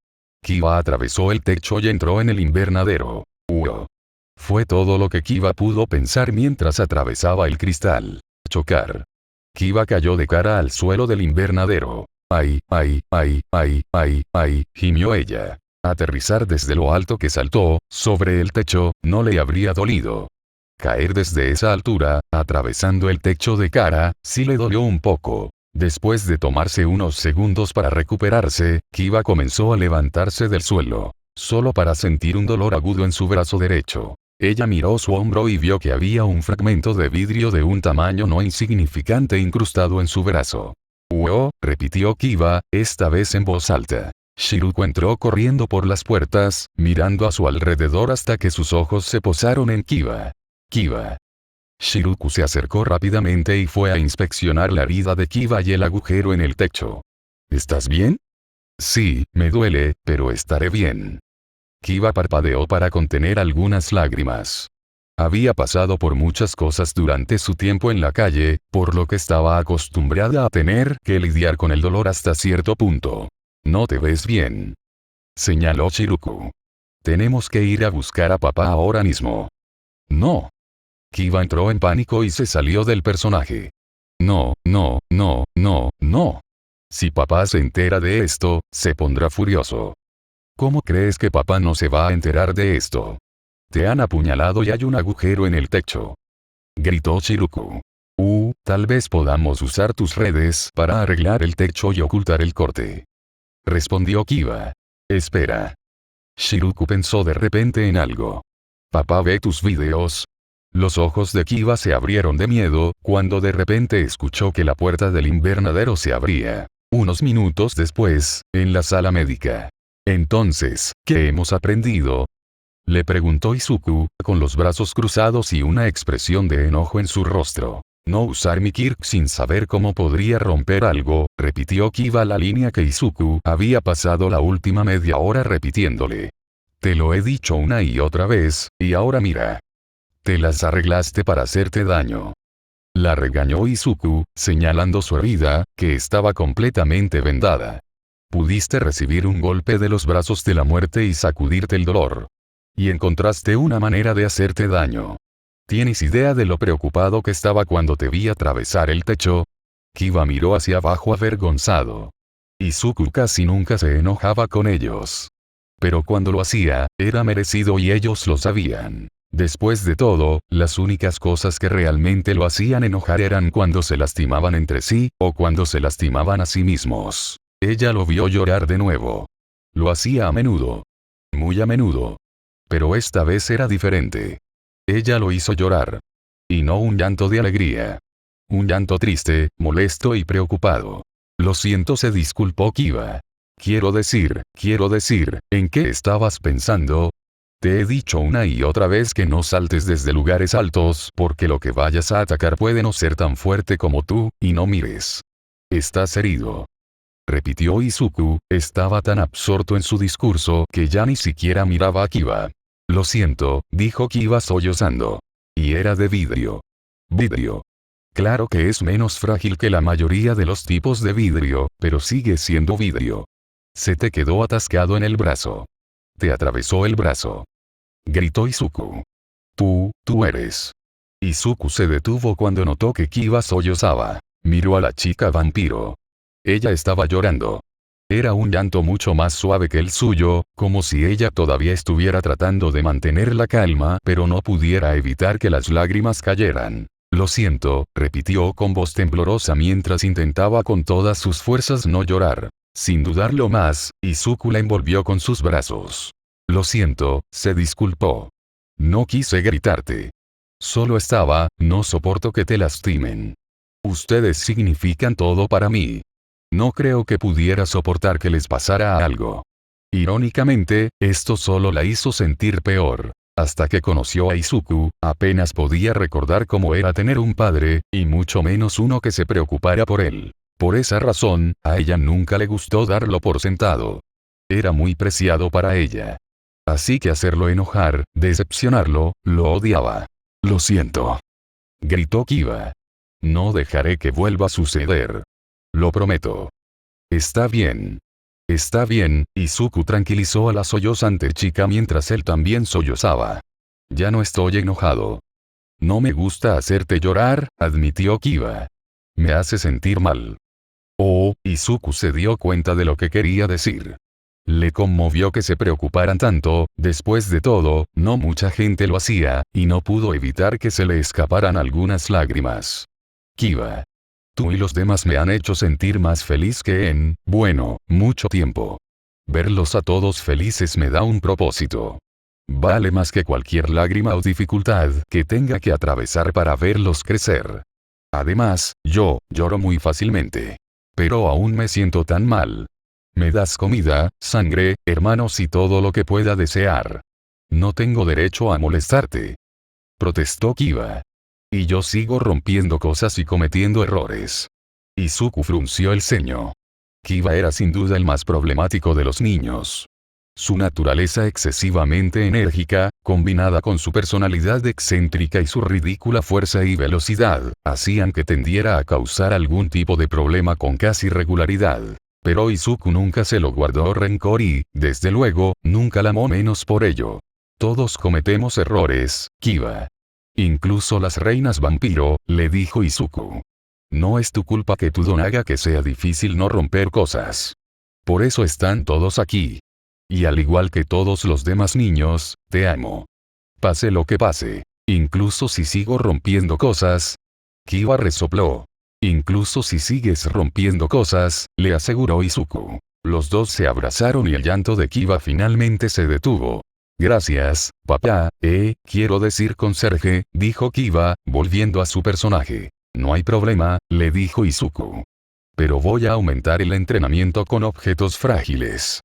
Speaker 1: Kiba atravesó el techo y entró en el invernadero. Fue todo lo que Kiba pudo pensar mientras atravesaba el cristal. Chocar. Kiba cayó de cara al suelo del invernadero. ¡Ay, ay, ay, ay, ay, ay!, gimió ella. Aterrizar desde lo alto que saltó, sobre el techo, no le habría dolido. Caer desde esa altura, atravesando el techo de cara, sí le dolió un poco. Después de tomarse unos segundos para recuperarse, Kiba comenzó a levantarse del suelo. Solo para sentir un dolor agudo en su brazo derecho. Ella miró su hombro y vio que había un fragmento de vidrio de un tamaño no insignificante incrustado en su brazo. «Oh», repitió Kiba, esta vez en voz alta. Shiruko entró corriendo por las puertas, mirando a su alrededor hasta que sus ojos se posaron en Kiba. «Kiba». Shiruko se acercó rápidamente y fue a inspeccionar la herida de Kiba y el agujero en el techo. «¿Estás bien?» «Sí, me duele, pero estaré bien». Kiba parpadeó para contener algunas lágrimas. Había pasado por muchas cosas durante su tiempo en la calle, por lo que estaba acostumbrada a tener que lidiar con el dolor hasta cierto punto. «No te ves bien», señaló Shiruko. «Tenemos que ir a buscar a papá ahora mismo». «No». Kiba entró en pánico y se salió del personaje. «No, no, no, no, no. Si papá se entera de esto, se pondrá furioso». «¿Cómo crees que papá no se va a enterar de esto? Te han apuñalado y hay un agujero en el techo», gritó Shiruko. Tal vez podamos usar tus redes para arreglar el techo y ocultar el corte», respondió Kiba. «Espera». Shiruko pensó de repente en algo. «¿Papá ve tus videos?» Los ojos de Kiba se abrieron de miedo, cuando de repente escuchó que la puerta del invernadero se abría. Unos minutos después, en la sala médica. «Entonces, ¿qué hemos aprendido?», le preguntó Izuku, con los brazos cruzados y una expresión de enojo en su rostro. «No usar mi Kirk sin saber cómo podría romper algo», repitió Kiba la línea que Izuku había pasado la última media hora repitiéndole. «Te lo he dicho una y otra vez, y ahora mira. Te las arreglaste para hacerte daño». La regañó Izuku, señalando su herida, que estaba completamente vendada. «Pudiste recibir un golpe de los brazos de la muerte y sacudirte el dolor. Y encontraste una manera de hacerte daño. ¿Tienes idea de lo preocupado que estaba cuando te vi atravesar el techo?» Kiba miró hacia abajo avergonzado. Izuku casi nunca se enojaba con ellos. Pero cuando lo hacía, era merecido y ellos lo sabían. Después de todo, las únicas cosas que realmente lo hacían enojar eran cuando se lastimaban entre sí, o cuando se lastimaban a sí mismos. Ella lo vio llorar de nuevo. Lo hacía a menudo. Muy a menudo. Pero esta vez era diferente. Ella lo hizo llorar. Y no un llanto de alegría. Un llanto triste, molesto y preocupado. «Lo siento», se disculpó Kiba. Quiero decir, ¿en qué estabas pensando? Te he dicho una y otra vez que no saltes desde lugares altos porque lo que vayas a atacar puede no ser tan fuerte como tú, y no mires. Estás herido», repitió Izuku, estaba tan absorto en su discurso que ya ni siquiera miraba a Kiba. «Lo siento», dijo Kiba sollozando. «Y era de vidrio». «Vidrio. Claro que es menos frágil que la mayoría de los tipos de vidrio, pero sigue siendo vidrio. Se te quedó atascado en el brazo. Te atravesó el brazo», gritó Izuku. Tú eres». Izuku se detuvo cuando notó que Kiba sollozaba. Miró a la chica vampiro. Ella estaba llorando. Era un llanto mucho más suave que el suyo, como si ella todavía estuviera tratando de mantener la calma pero no pudiera evitar que las lágrimas cayeran. «Lo siento», repitió con voz temblorosa mientras intentaba con todas sus fuerzas no llorar. Sin dudarlo más, Izuku la envolvió con sus brazos. «Lo siento», se disculpó. «No quise gritarte. Solo no soporto que te lastimen. Ustedes significan todo para mí. No creo que pudiera soportar que les pasara algo». Irónicamente, esto solo la hizo sentir peor. Hasta que conoció a Izuku, apenas podía recordar cómo era tener un padre, y mucho menos uno que se preocupara por él. Por esa razón, a ella nunca le gustó darlo por sentado. Era muy preciado para ella. Así que hacerlo enojar, decepcionarlo, lo odiaba. «Lo siento», gritó Kiba. «No dejaré que vuelva a suceder. Lo prometo». «Está bien. Está bien», Izuku tranquilizó a la sollozante chica mientras él también sollozaba. «Ya no estoy enojado». «No me gusta hacerte llorar», admitió Kiba. «Me hace sentir mal». Izuku se dio cuenta de lo que quería decir. Le conmovió que se preocuparan tanto, después de todo, no mucha gente lo hacía, y no pudo evitar que se le escaparan algunas lágrimas. «Kiba. Tú y los demás me han hecho sentir más feliz que en, bueno, mucho tiempo. Verlos a todos felices me da un propósito. Vale más que cualquier lágrima o dificultad que tenga que atravesar para verlos crecer. Además, yo lloro muy fácilmente. Pero aún me siento tan mal. Me das comida, sangre, hermanos y todo lo que pueda desear. No tengo derecho a molestarte. Protestó Kiba. Y yo sigo rompiendo cosas y cometiendo errores. Izuku frunció el ceño. Kiba era sin duda el más problemático de los niños. Su naturaleza excesivamente enérgica, combinada con su personalidad excéntrica y su ridícula fuerza y velocidad, hacían que tendiera a causar algún tipo de problema con casi regularidad. Pero Izuku nunca se lo guardó rencor y, desde luego, nunca la amó menos por ello. Todos cometemos errores, Kiba. Incluso las reinas vampiro, le dijo Izuku. No es tu culpa que tu don haga que sea difícil no romper cosas. Por eso están todos aquí. Y al igual que todos los demás niños, te amo. Pase lo que pase. Incluso si sigo rompiendo cosas. Kiba resopló. Incluso si sigues rompiendo cosas, le aseguró Izuku. Los dos se abrazaron y el llanto de Kiba finalmente se detuvo. Gracias, papá, quiero decir conserje, dijo Kiba, volviendo a su personaje. No hay problema, le dijo Izuku. Pero voy a aumentar el entrenamiento con objetos frágiles.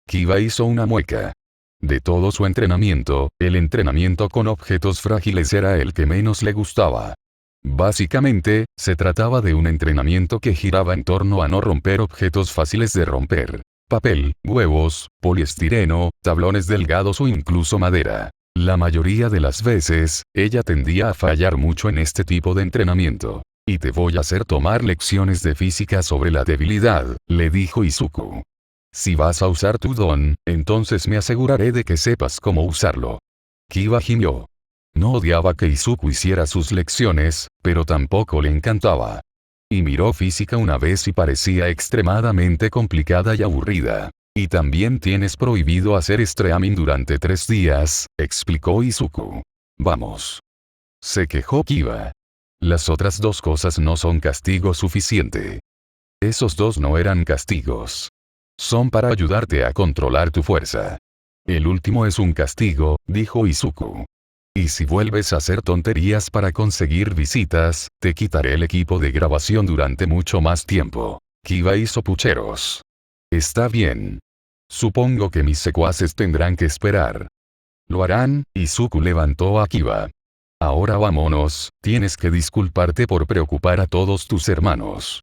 Speaker 1: Kiba hizo una mueca. De todo su entrenamiento, el entrenamiento con objetos frágiles era el que menos le gustaba. Básicamente, se trataba de un entrenamiento que giraba en torno a no romper objetos fáciles de romper. Papel, huevos, poliestireno, tablones delgados o incluso madera. La mayoría de las veces, ella tendía a fallar mucho en este tipo de entrenamiento. Y te voy a hacer tomar lecciones de física sobre la debilidad, le dijo Izuku. Si vas a usar tu don, entonces me aseguraré de que sepas cómo usarlo. Kiba gimió. No odiaba que Izuku hiciera sus lecciones, pero tampoco le encantaba. Y miró física una vez y parecía extremadamente complicada y aburrida. Y también tienes prohibido hacer streaming durante 3 días, explicó Izuku. Vamos. Se quejó Kiba. Las otras 2 cosas no son castigo suficiente. Esos 2 no eran castigos. Son para ayudarte a controlar tu fuerza. El último es un castigo, dijo Izuku. Y si vuelves a hacer tonterías para conseguir visitas, te quitaré el equipo de grabación durante mucho más tiempo. Kiba hizo pucheros. Está bien. Supongo que mis secuaces tendrán que esperar. ¿Lo harán? Izuku levantó a Kiba. Ahora vámonos, tienes que disculparte por preocupar a todos tus hermanos.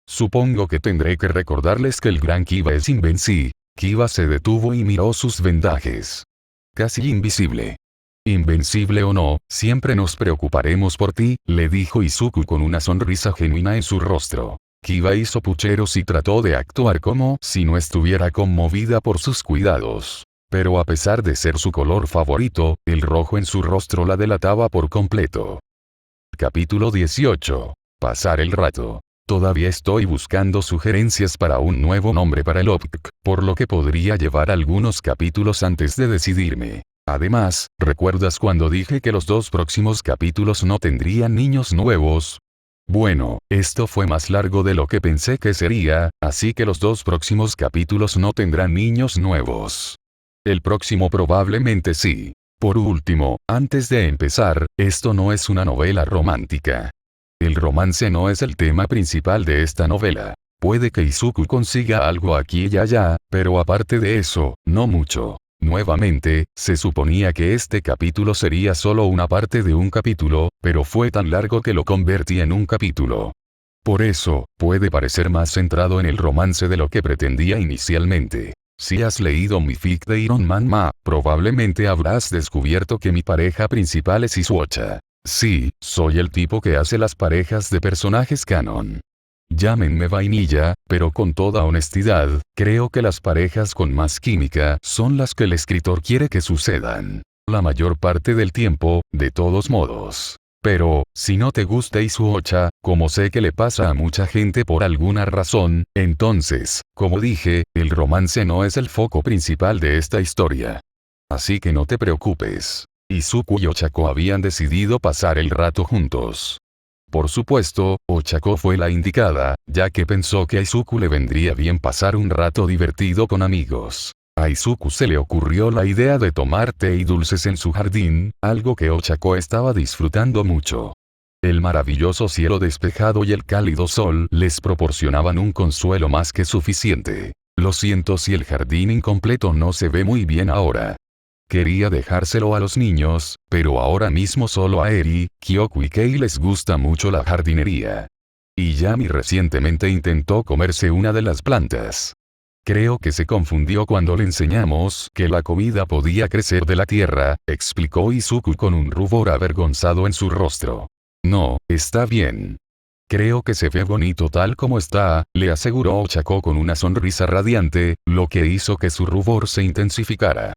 Speaker 1: Supongo que tendré que recordarles que el gran Kiba es invencible. Kiba se detuvo y miró sus vendajes. Casi invisible. Invencible o no, siempre nos preocuparemos por ti, le dijo Izuku con una sonrisa genuina en su rostro. Kiba hizo pucheros y trató de actuar como si no estuviera conmovida por sus cuidados. Pero a pesar de ser su color favorito, el rojo en su rostro la delataba por completo. Capítulo 18. Pasar el rato. Todavía estoy buscando sugerencias para un nuevo nombre para el OPC, por lo que podría llevar algunos capítulos antes de decidirme. Además, ¿recuerdas cuando dije que los 2 próximos capítulos no tendrían niños nuevos? Bueno, esto fue más largo de lo que pensé que sería, así que los 2 próximos capítulos no tendrán niños nuevos. El próximo probablemente sí. Por último, antes de empezar, esto no es una novela romántica. El romance no es el tema principal de esta novela. Puede que Izuku consiga algo aquí y allá, pero aparte de eso, no mucho. Nuevamente, se suponía que este capítulo sería solo una parte de un capítulo, pero fue tan largo que lo convertí en un capítulo. Por eso, puede parecer más centrado en el romance de lo que pretendía inicialmente. Si has leído mi fic de Iron Man Ma, probablemente habrás descubierto que mi pareja principal es Isuocha. Sí, soy el tipo que hace las parejas de personajes canon. Llámenme vainilla, pero con toda honestidad, creo que las parejas con más química son las que el escritor quiere que sucedan. La mayor parte del tiempo, de todos modos. Pero, si no te gusta Isuocha, como sé que le pasa a mucha gente por alguna razón, entonces, como dije, el romance no es el foco principal de esta historia. Así que no te preocupes. Izuku y Ochako habían decidido pasar el rato juntos. Por supuesto, Ochako fue la indicada, ya que pensó que a Izuku le vendría bien pasar un rato divertido con amigos. A Izuku se le ocurrió la idea de tomar té y dulces en su jardín, algo que Ochako estaba disfrutando mucho. El maravilloso cielo despejado y el cálido sol les proporcionaban un consuelo más que suficiente. Lo siento si el jardín incompleto no se ve muy bien ahora. Quería dejárselo a los niños, pero ahora mismo solo a Eri, Kyoku y Kei les gusta mucho la jardinería. Y Yami recientemente intentó comerse una de las plantas. Creo que se confundió cuando le enseñamos que la comida podía crecer de la tierra, explicó Izuku con un rubor avergonzado en su rostro. No, está bien. Creo que se ve bonito tal como está, le aseguró Ochako con una sonrisa radiante, lo que hizo que su rubor se intensificara.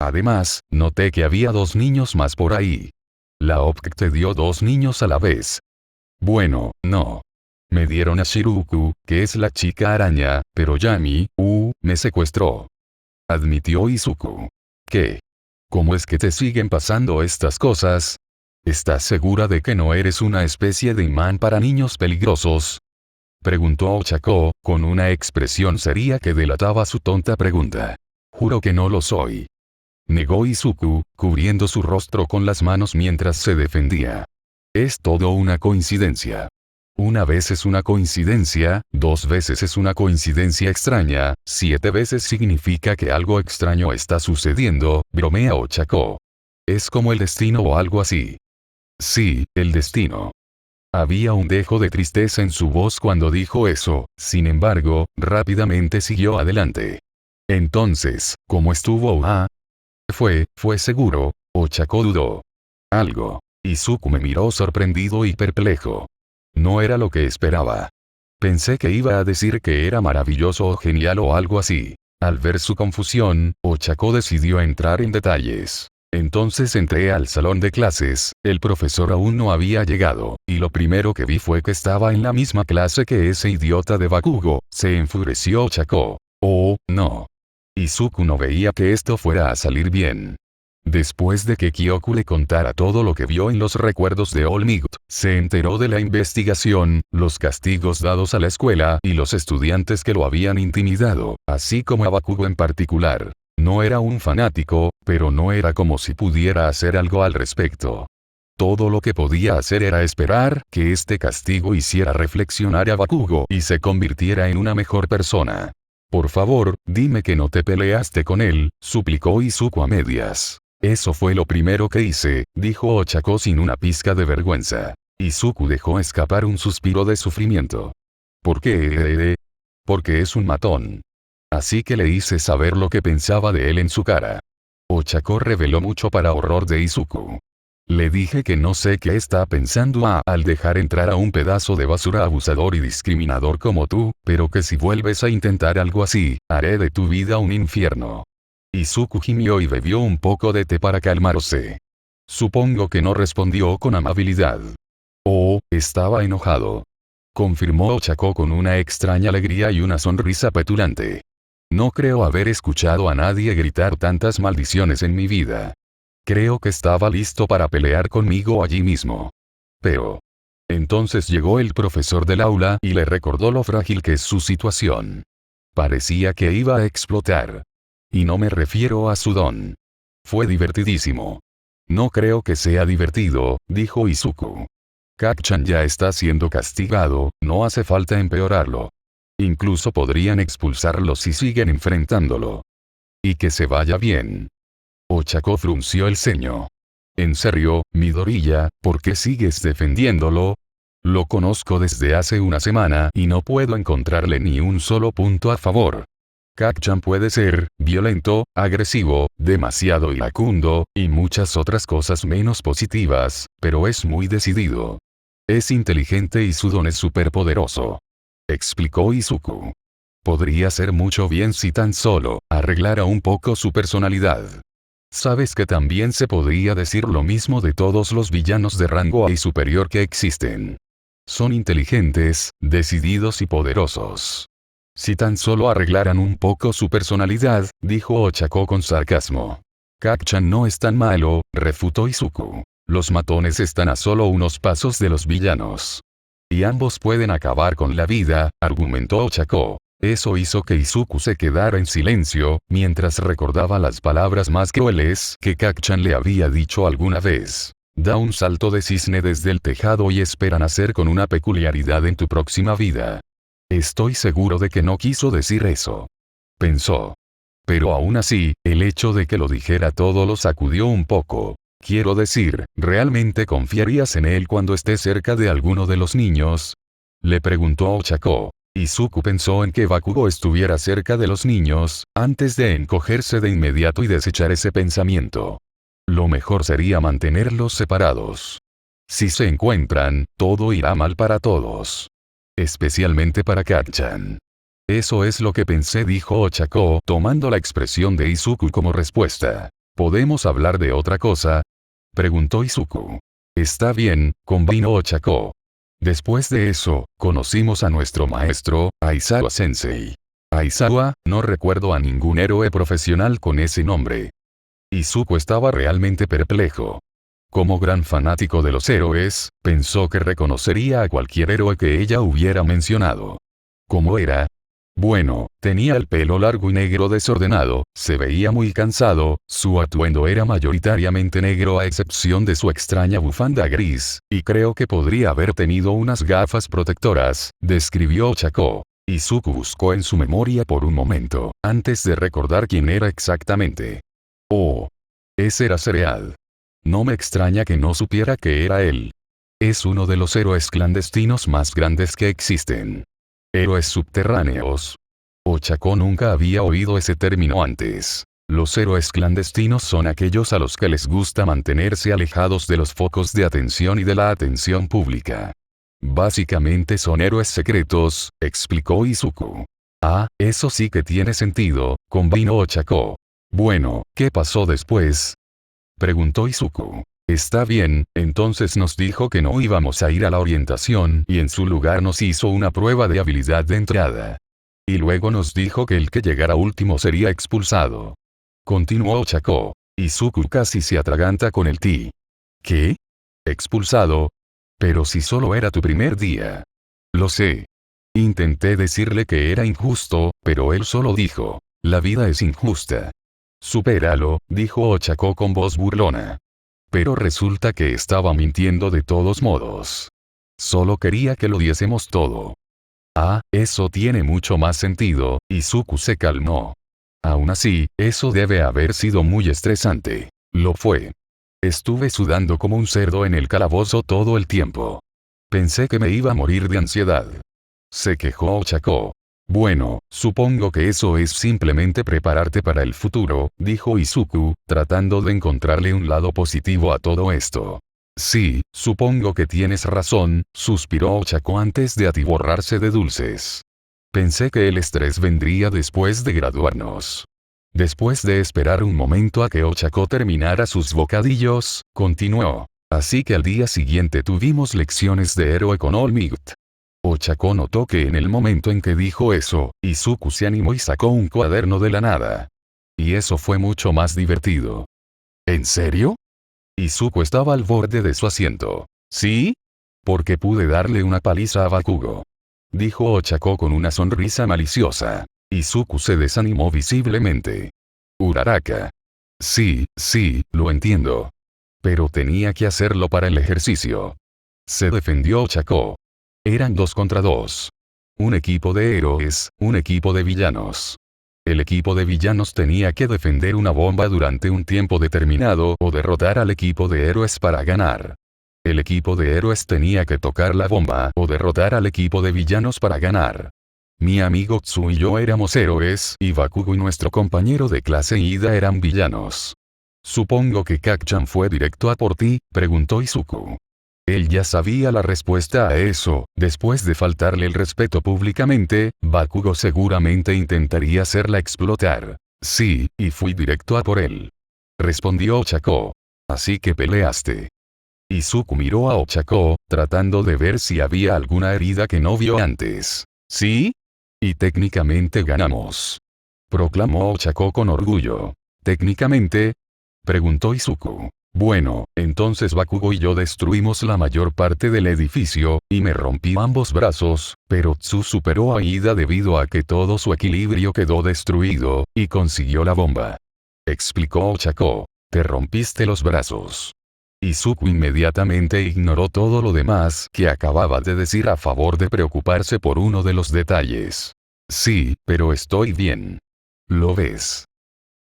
Speaker 1: Además, noté que había 2 niños más por ahí. La OPK te dio 2 niños a la vez. Bueno, no. Me dieron a Shiruku, que es la chica araña, pero Yami, me secuestró. Admitió Izuku. ¿Qué? ¿Cómo es que te siguen pasando estas cosas? ¿Estás segura de que no eres una especie de imán para niños peligrosos? Preguntó Ochako, con una expresión seria que delataba su tonta pregunta. Juro que no lo soy. Negó Izuku, cubriendo su rostro con las manos mientras se defendía. Es todo una coincidencia. Una vez es una coincidencia, 2 veces es una coincidencia extraña, 7 veces significa que algo extraño está sucediendo, bromea Ochako. Es como el destino o algo así. Sí, el destino. Había un dejo de tristeza en su voz cuando dijo eso, sin embargo, rápidamente siguió adelante. Entonces, ¿cómo estuvo? Fue seguro, Ochako dudó. Algo. Izuku me miró sorprendido y perplejo. No era lo que esperaba. Pensé que iba a decir que era maravilloso o genial o algo así. Al ver su confusión, Ochako decidió entrar en detalles. Entonces entré al salón de clases, el profesor aún no había llegado, y lo primero que vi fue que estaba en la misma clase que ese idiota de Bakugo, se enfureció Ochako. Oh, no. Izuku no veía que esto fuera a salir bien. Después de que Kyoku le contara todo lo que vio en los recuerdos de All Might, se enteró de la investigación, los castigos dados a la escuela y los estudiantes que lo habían intimidado, así como a Bakugo en particular. No era un fanático, pero no era como si pudiera hacer algo al respecto. Todo lo que podía hacer era esperar que este castigo hiciera reflexionar a Bakugo y se convirtiera en una mejor persona. Por favor, dime que no te peleaste con él, suplicó Izuku a medias. Eso fue lo primero que hice, dijo Ochako sin una pizca de vergüenza. Izuku dejó escapar un suspiro de sufrimiento. ¿Por qué? Porque es un matón. Así que le hice saber lo que pensaba de él en su cara. Ochako reveló mucho para horror de Izuku. Le dije que no sé qué está pensando al dejar entrar a un pedazo de basura abusador y discriminador como tú, pero que si vuelves a intentar algo así, haré de tu vida un infierno. Izuku gimió y bebió un poco de té para calmarse. Supongo que no respondió con amabilidad. Oh, estaba enojado. Confirmó Ochako con una extraña alegría y una sonrisa petulante. No creo haber escuchado a nadie gritar tantas maldiciones en mi vida. Creo que estaba listo para pelear conmigo allí mismo. Pero. Entonces llegó el profesor del aula y le recordó lo frágil que es su situación. Parecía que iba a explotar. Y no me refiero a su don. Fue divertidísimo. No creo que sea divertido, dijo Izuku. Kak-chan ya está siendo castigado, no hace falta empeorarlo. Incluso podrían expulsarlo si siguen enfrentándolo. Y que se vaya bien. Ochako frunció el ceño. En serio, Midoriya, ¿por qué sigues defendiéndolo? Lo conozco desde hace una semana y no puedo encontrarle ni un solo punto a favor. Kak-chan puede ser violento, agresivo, demasiado iracundo, y muchas otras cosas menos positivas, pero es muy decidido. Es inteligente y su don es superpoderoso. Explicó Izuku. Podría hacer mucho bien si tan solo arreglara un poco su personalidad. Sabes que también se podría decir lo mismo de todos los villanos de rango A y superior que existen. Son inteligentes, decididos y poderosos. Si tan solo arreglaran un poco su personalidad, dijo Ochako con sarcasmo. Kak-chan no es tan malo, refutó Izuku. Los matones están a solo unos pasos de los villanos. Y ambos pueden acabar con la vida, argumentó Ochako. Eso hizo que Izuku se quedara en silencio, mientras recordaba las palabras más crueles que Kacchan le había dicho alguna vez. Da un salto de cisne desde el tejado y espera nacer con una peculiaridad en tu próxima vida. Estoy seguro de que no quiso decir eso. Pensó. Pero aún así, el hecho de que lo dijera todo lo sacudió un poco. Quiero decir, ¿realmente confiarías en él cuando esté cerca de alguno de los niños? Le preguntó Ochako. Izuku pensó en que Bakugo estuviera cerca de los niños, antes de encogerse de inmediato y desechar ese pensamiento. Lo mejor sería mantenerlos separados. Si se encuentran, todo irá mal para todos. Especialmente para Kacchan. Eso es lo que pensé, dijo Ochako, tomando la expresión de Izuku como respuesta. ¿Podemos hablar de otra cosa? Preguntó Izuku. Está bien, convino Ochako. Después de eso, conocimos a nuestro maestro, Aizawa Sensei. Aizawa, no recuerdo a ningún héroe profesional con ese nombre. Izuku estaba realmente perplejo. Como gran fanático de los héroes, pensó que reconocería a cualquier héroe que ella hubiera mencionado. ¿Cómo era? Bueno, tenía el pelo largo y negro desordenado, se veía muy cansado, su atuendo era mayoritariamente negro a excepción de su extraña bufanda gris, y creo que podría haber tenido unas gafas protectoras, describió Ochako. Izuku buscó en su memoria por un momento, antes de recordar quién era exactamente. Oh. Ese era Cereal. No me extraña que no supiera que era él. Es uno de los héroes clandestinos más grandes que existen. Héroes subterráneos. Ochako nunca había oído ese término antes. Los héroes clandestinos son aquellos a los que les gusta mantenerse alejados de los focos de atención y de la atención pública. Básicamente son héroes secretos, explicó Izuku. Ah, eso sí que tiene sentido, convino Ochako. Bueno, ¿qué pasó después? Preguntó Izuku. Está bien, entonces nos dijo que no íbamos a ir a la orientación y en su lugar nos hizo una prueba de habilidad de entrada. Y luego nos dijo que el que llegara último sería expulsado. Continuó Ochako. Izuku casi se atraganta con el ti. ¿Qué? ¿Expulsado? Pero si solo era tu primer día. Lo sé. Intenté decirle que era injusto, pero él solo dijo, la vida es injusta. Supéralo, dijo Ochako con voz burlona. Pero resulta que estaba mintiendo de todos modos. Solo quería que lo diésemos todo. Ah, eso tiene mucho más sentido, Izuku se calmó. Aún así, eso debe haber sido muy estresante. Lo fue. Estuve sudando como un cerdo en el calabozo todo el tiempo. Pensé que me iba a morir de ansiedad. Se quejó Ochako. Bueno, supongo que eso es simplemente prepararte para el futuro, dijo Izuku, tratando de encontrarle un lado positivo a todo esto. Sí, supongo que tienes razón, suspiró Ochako antes de atiborrarse de dulces. Pensé que el estrés vendría después de graduarnos. Después de esperar un momento a que Ochako terminara sus bocadillos, continuó. Así que al día siguiente tuvimos lecciones de héroe con All Might. Ochako notó que en el momento en que dijo eso, Izuku se animó y sacó un cuaderno de la nada. Y eso fue mucho más divertido. ¿En serio? Izuku estaba al borde de su asiento. ¿Sí? Porque pude darle una paliza a Bakugo. Dijo Ochako con una sonrisa maliciosa. Izuku se desanimó visiblemente. Uraraka. Sí, lo entiendo. Pero tenía que hacerlo para el ejercicio. Se defendió Ochako. Eran 2 contra 2. Un equipo de héroes, un equipo de villanos. El equipo de villanos tenía que defender una bomba durante un tiempo determinado o derrotar al equipo de héroes para ganar. El equipo de héroes tenía que tocar la bomba o derrotar al equipo de villanos para ganar. Mi amigo Tsu y yo éramos héroes y Bakugo y nuestro compañero de clase Ida eran villanos. Supongo que Kacchan fue directo a por ti, preguntó Izuku. Él ya sabía la respuesta a eso, después de faltarle el respeto públicamente, Bakugo seguramente intentaría hacerla explotar. Sí, y fui directo a por él. Respondió Ochako. Así que peleaste. Izuku miró a Ochako, tratando de ver si había alguna herida que no vio antes. ¿Sí? Y técnicamente ganamos. Proclamó Ochako con orgullo. ¿Técnicamente? Preguntó Izuku. Bueno, entonces Bakugo y yo destruimos la mayor parte del edificio, y me rompí ambos brazos, pero Tsu superó a Ida debido a que todo su equilibrio quedó destruido, y consiguió la bomba. Explicó Ochako. Te rompiste los brazos. Izuku inmediatamente ignoró todo lo demás que acababa de decir a favor de preocuparse por uno de los detalles. Sí, pero estoy bien. ¿Lo ves?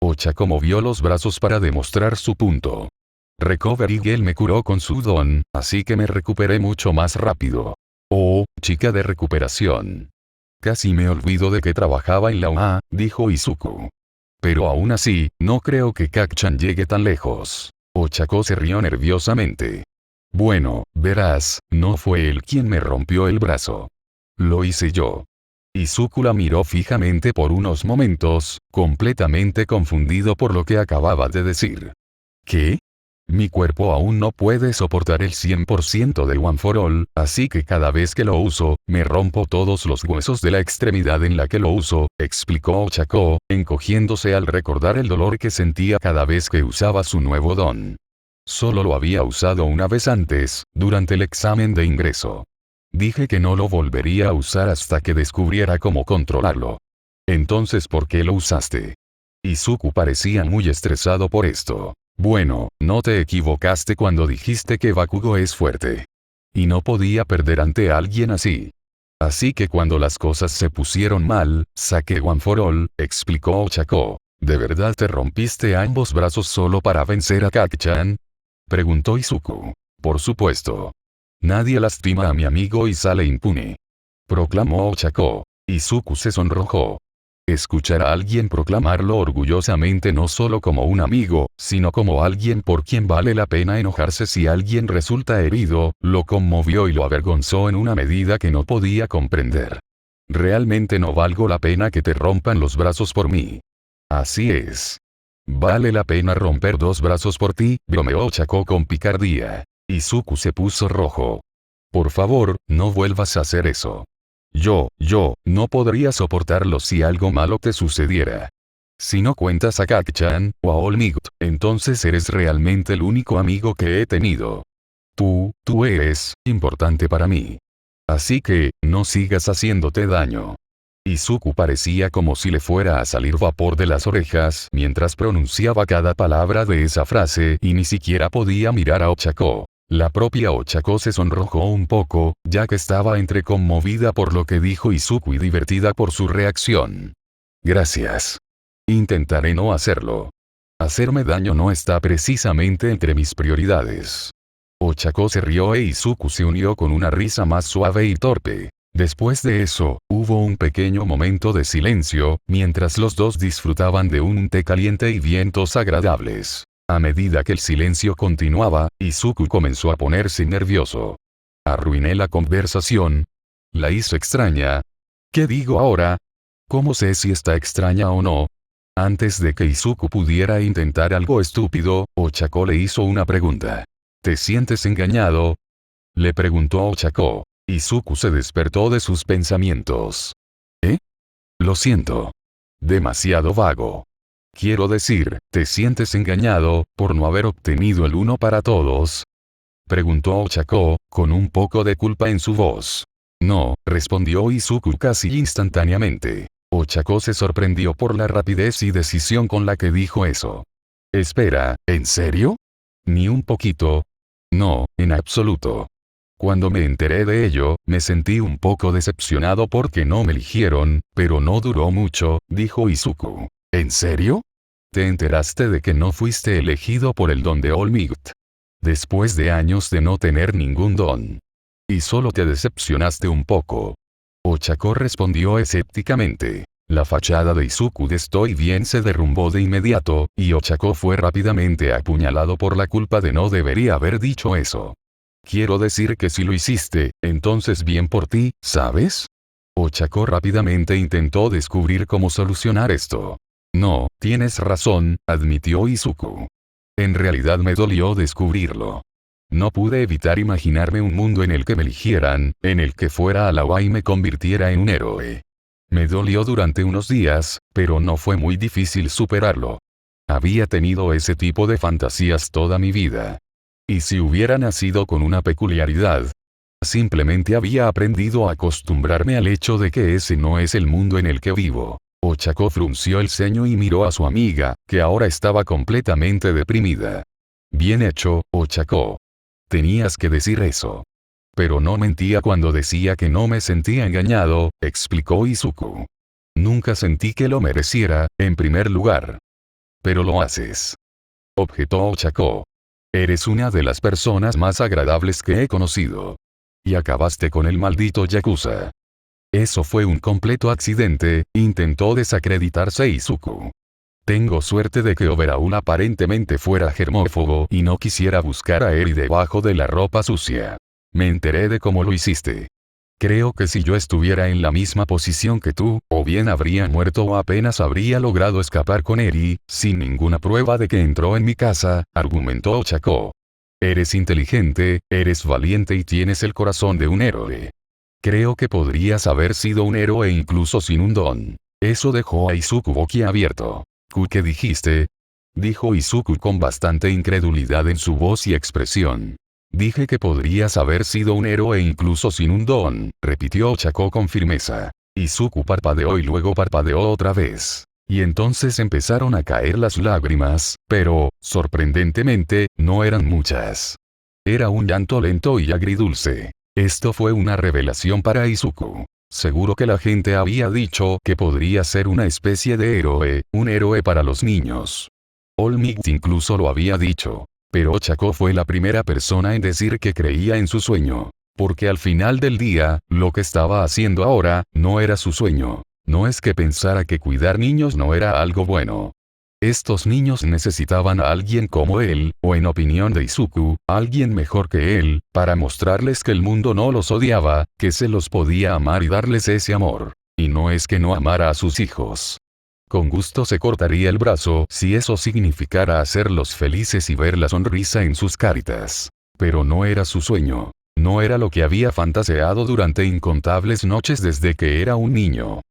Speaker 1: Ochako movió los brazos para demostrar su punto. Recovery Gel me curó con su don, así que me recuperé mucho más rápido. Oh, chica de recuperación. Casi me olvido de que trabajaba en la UA, dijo Izuku. Pero aún así, no creo que Kak-chan llegue tan lejos. Ochako se rió nerviosamente. Bueno, verás, no fue él quien me rompió el brazo. Lo hice yo. Izuku la miró fijamente por unos momentos, completamente confundido por lo que acababa de decir. ¿Qué? Mi cuerpo aún no puede soportar el 100% de One for All, así que cada vez que lo uso, me rompo todos los huesos de la extremidad en la que lo uso, explicó Ochako, encogiéndose al recordar el dolor que sentía cada vez que usaba su nuevo don. Solo lo había usado una vez antes, durante el examen de ingreso. Dije que no lo volvería a usar hasta que descubriera cómo controlarlo. Entonces, ¿por qué lo usaste? Izuku parecía muy estresado por esto. Bueno, no te equivocaste cuando dijiste que Bakugo es fuerte. Y no podía perder ante alguien así. Así que cuando las cosas se pusieron mal, saqué One for All, explicó Ochako. ¿De verdad te rompiste ambos brazos solo para vencer a Kak-chan? Preguntó Izuku. Por supuesto. Nadie lastima a mi amigo y sale impune. Proclamó Ochako. Izuku se sonrojó. Escuchar a alguien proclamarlo orgullosamente no solo como un amigo, sino como alguien por quien vale la pena enojarse si alguien resulta herido, lo conmovió y lo avergonzó en una medida que no podía comprender. Realmente no valgo la pena que te rompan los brazos por mí. Así es. Vale la pena romper dos brazos por ti, bromeó Ochako con picardía. Izuku se puso rojo. Por favor, no vuelvas a hacer eso. Yo, no podría soportarlo si algo malo te sucediera. Si no cuentas a Kak-chan, o a All Might, entonces eres realmente el único amigo que he tenido. Tú eres importante para mí. Así que, no sigas haciéndote daño. Izuku parecía como si le fuera a salir vapor de las orejas mientras pronunciaba cada palabra de esa frase y ni siquiera podía mirar a Ochako. La propia Ochako se sonrojó un poco, ya que estaba entre conmovida por lo que dijo Izuku y divertida por su reacción. Gracias. Intentaré no hacerlo. Hacerme daño no está precisamente entre mis prioridades. Ochako se rió e Izuku se unió con una risa más suave y torpe. Después de eso, hubo un pequeño momento de silencio, mientras los dos disfrutaban de un té caliente y vientos agradables. A medida que el silencio continuaba, Izuku comenzó a ponerse nervioso. Arruiné la conversación. La hice extraña. ¿Qué digo ahora? ¿Cómo sé si está extraña o no? Antes de que Izuku pudiera intentar algo estúpido, Ochako le hizo una pregunta. ¿Te sientes engañado? Le preguntó Ochako. Izuku se despertó de sus pensamientos. ¿Eh? Lo siento. Demasiado vago. Quiero decir, ¿te sientes engañado, por no haber obtenido el uno para todos? Preguntó Ochako, con un poco de culpa en su voz. No, respondió Izuku casi instantáneamente. Ochako se sorprendió por la rapidez y decisión con la que dijo eso. Espera, ¿en serio? Ni un poquito. No, en absoluto. Cuando me enteré de ello, me sentí un poco decepcionado porque no me eligieron, pero no duró mucho, dijo Izuku. ¿En serio? ¿Te enteraste de que no fuiste elegido por el don de All Might? Después de años de no tener ningún don. Y solo te decepcionaste un poco. Ochako respondió escépticamente. La fachada de Izuku de estoy bien se derrumbó de inmediato, y Ochako fue rápidamente apuñalado por la culpa de no debería haber dicho eso. Quiero decir que si lo hiciste, entonces bien por ti, ¿sabes? Ochako rápidamente intentó descubrir cómo solucionar esto. No, tienes razón, admitió Izuku. En realidad me dolió descubrirlo. No pude evitar imaginarme un mundo en el que me eligieran, en el que fuera a la UA y me convirtiera en un héroe. Me dolió durante unos días, pero no fue muy difícil superarlo. Había tenido ese tipo de fantasías toda mi vida. Y si hubiera nacido con una peculiaridad, simplemente había aprendido a acostumbrarme al hecho de que ese no es el mundo en el que vivo. Ochako frunció el ceño y miró a su amiga, que ahora estaba completamente deprimida. Bien hecho, Ochako. Tenías que decir eso. Pero no mentía cuando decía que no me sentía engañado, explicó Izuku. Nunca sentí que lo mereciera, en primer lugar. Pero lo haces. Objetó Ochako. Eres una de las personas más agradables que he conocido. Y acabaste con el maldito Yakuza. Eso fue un completo accidente, intentó desacreditarse Izuku. Tengo suerte de que Overhaul aparentemente fuera germófobo y no quisiera buscar a Eri debajo de la ropa sucia. Me enteré de cómo lo hiciste. Creo que si yo estuviera en la misma posición que tú, o bien habría muerto o apenas habría logrado escapar con Eri, sin ninguna prueba de que entró en mi casa, argumentó Ochako. Eres inteligente, eres valiente y tienes el corazón de un héroe. Creo que podrías haber sido un héroe incluso sin un don. Eso dejó a Izuku boquiabierto. ¿Qué dijiste? Dijo Izuku con bastante incredulidad en su voz y expresión. Dije que podrías haber sido un héroe incluso sin un don, repitió Ochako con firmeza. Izuku parpadeó y luego parpadeó otra vez. Y entonces empezaron a caer las lágrimas, pero, sorprendentemente, no eran muchas. Era un llanto lento y agridulce. Esto fue una revelación para Izuku. Seguro que la gente había dicho que podría ser una especie de héroe, un héroe para los niños. All Might incluso lo había dicho. Pero Ochako fue la primera persona en decir que creía en su sueño. Porque al final del día, lo que estaba haciendo ahora, no era su sueño. No es que pensara que cuidar niños no era algo bueno. Estos niños necesitaban a alguien como él, o en opinión de Izuku, alguien mejor que él, para mostrarles que el mundo no los odiaba, que se los podía amar y darles ese amor. Y no es que no amara a sus hijos. Con gusto se cortaría el brazo si eso significara hacerlos felices y ver la sonrisa en sus caritas. Pero no era su sueño. No era lo que había fantaseado durante incontables noches desde que era un niño.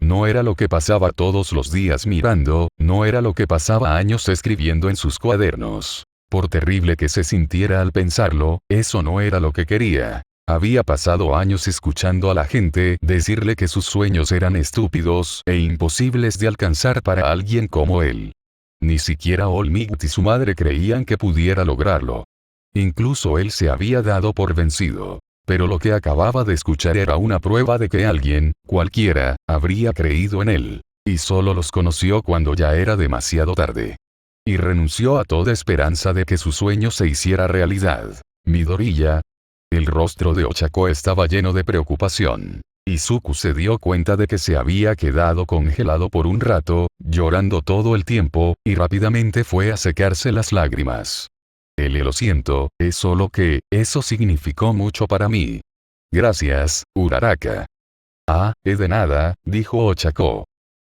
Speaker 1: No era lo que pasaba todos los días mirando, no era lo que pasaba años escribiendo en sus cuadernos. Por terrible que se sintiera al pensarlo, eso no era lo que quería. Había pasado años escuchando a la gente decirle que sus sueños eran estúpidos e imposibles de alcanzar para alguien como él. Ni siquiera All Might y su madre creían que pudiera lograrlo. Incluso él se había dado por vencido. Pero lo que acababa de escuchar era una prueba de que alguien, cualquiera, habría creído en él. Y solo los conoció cuando ya era demasiado tarde. Y renunció a toda esperanza de que su sueño se hiciera realidad. Midoriya. El rostro de Ochako estaba lleno de preocupación. Izuku se dio cuenta de que se había quedado congelado por un rato, llorando todo el tiempo, y rápidamente fue a secarse las lágrimas. Lo siento, es solo que, eso significó mucho para mí. Gracias, Uraraka. Ah, de nada, dijo Ochako.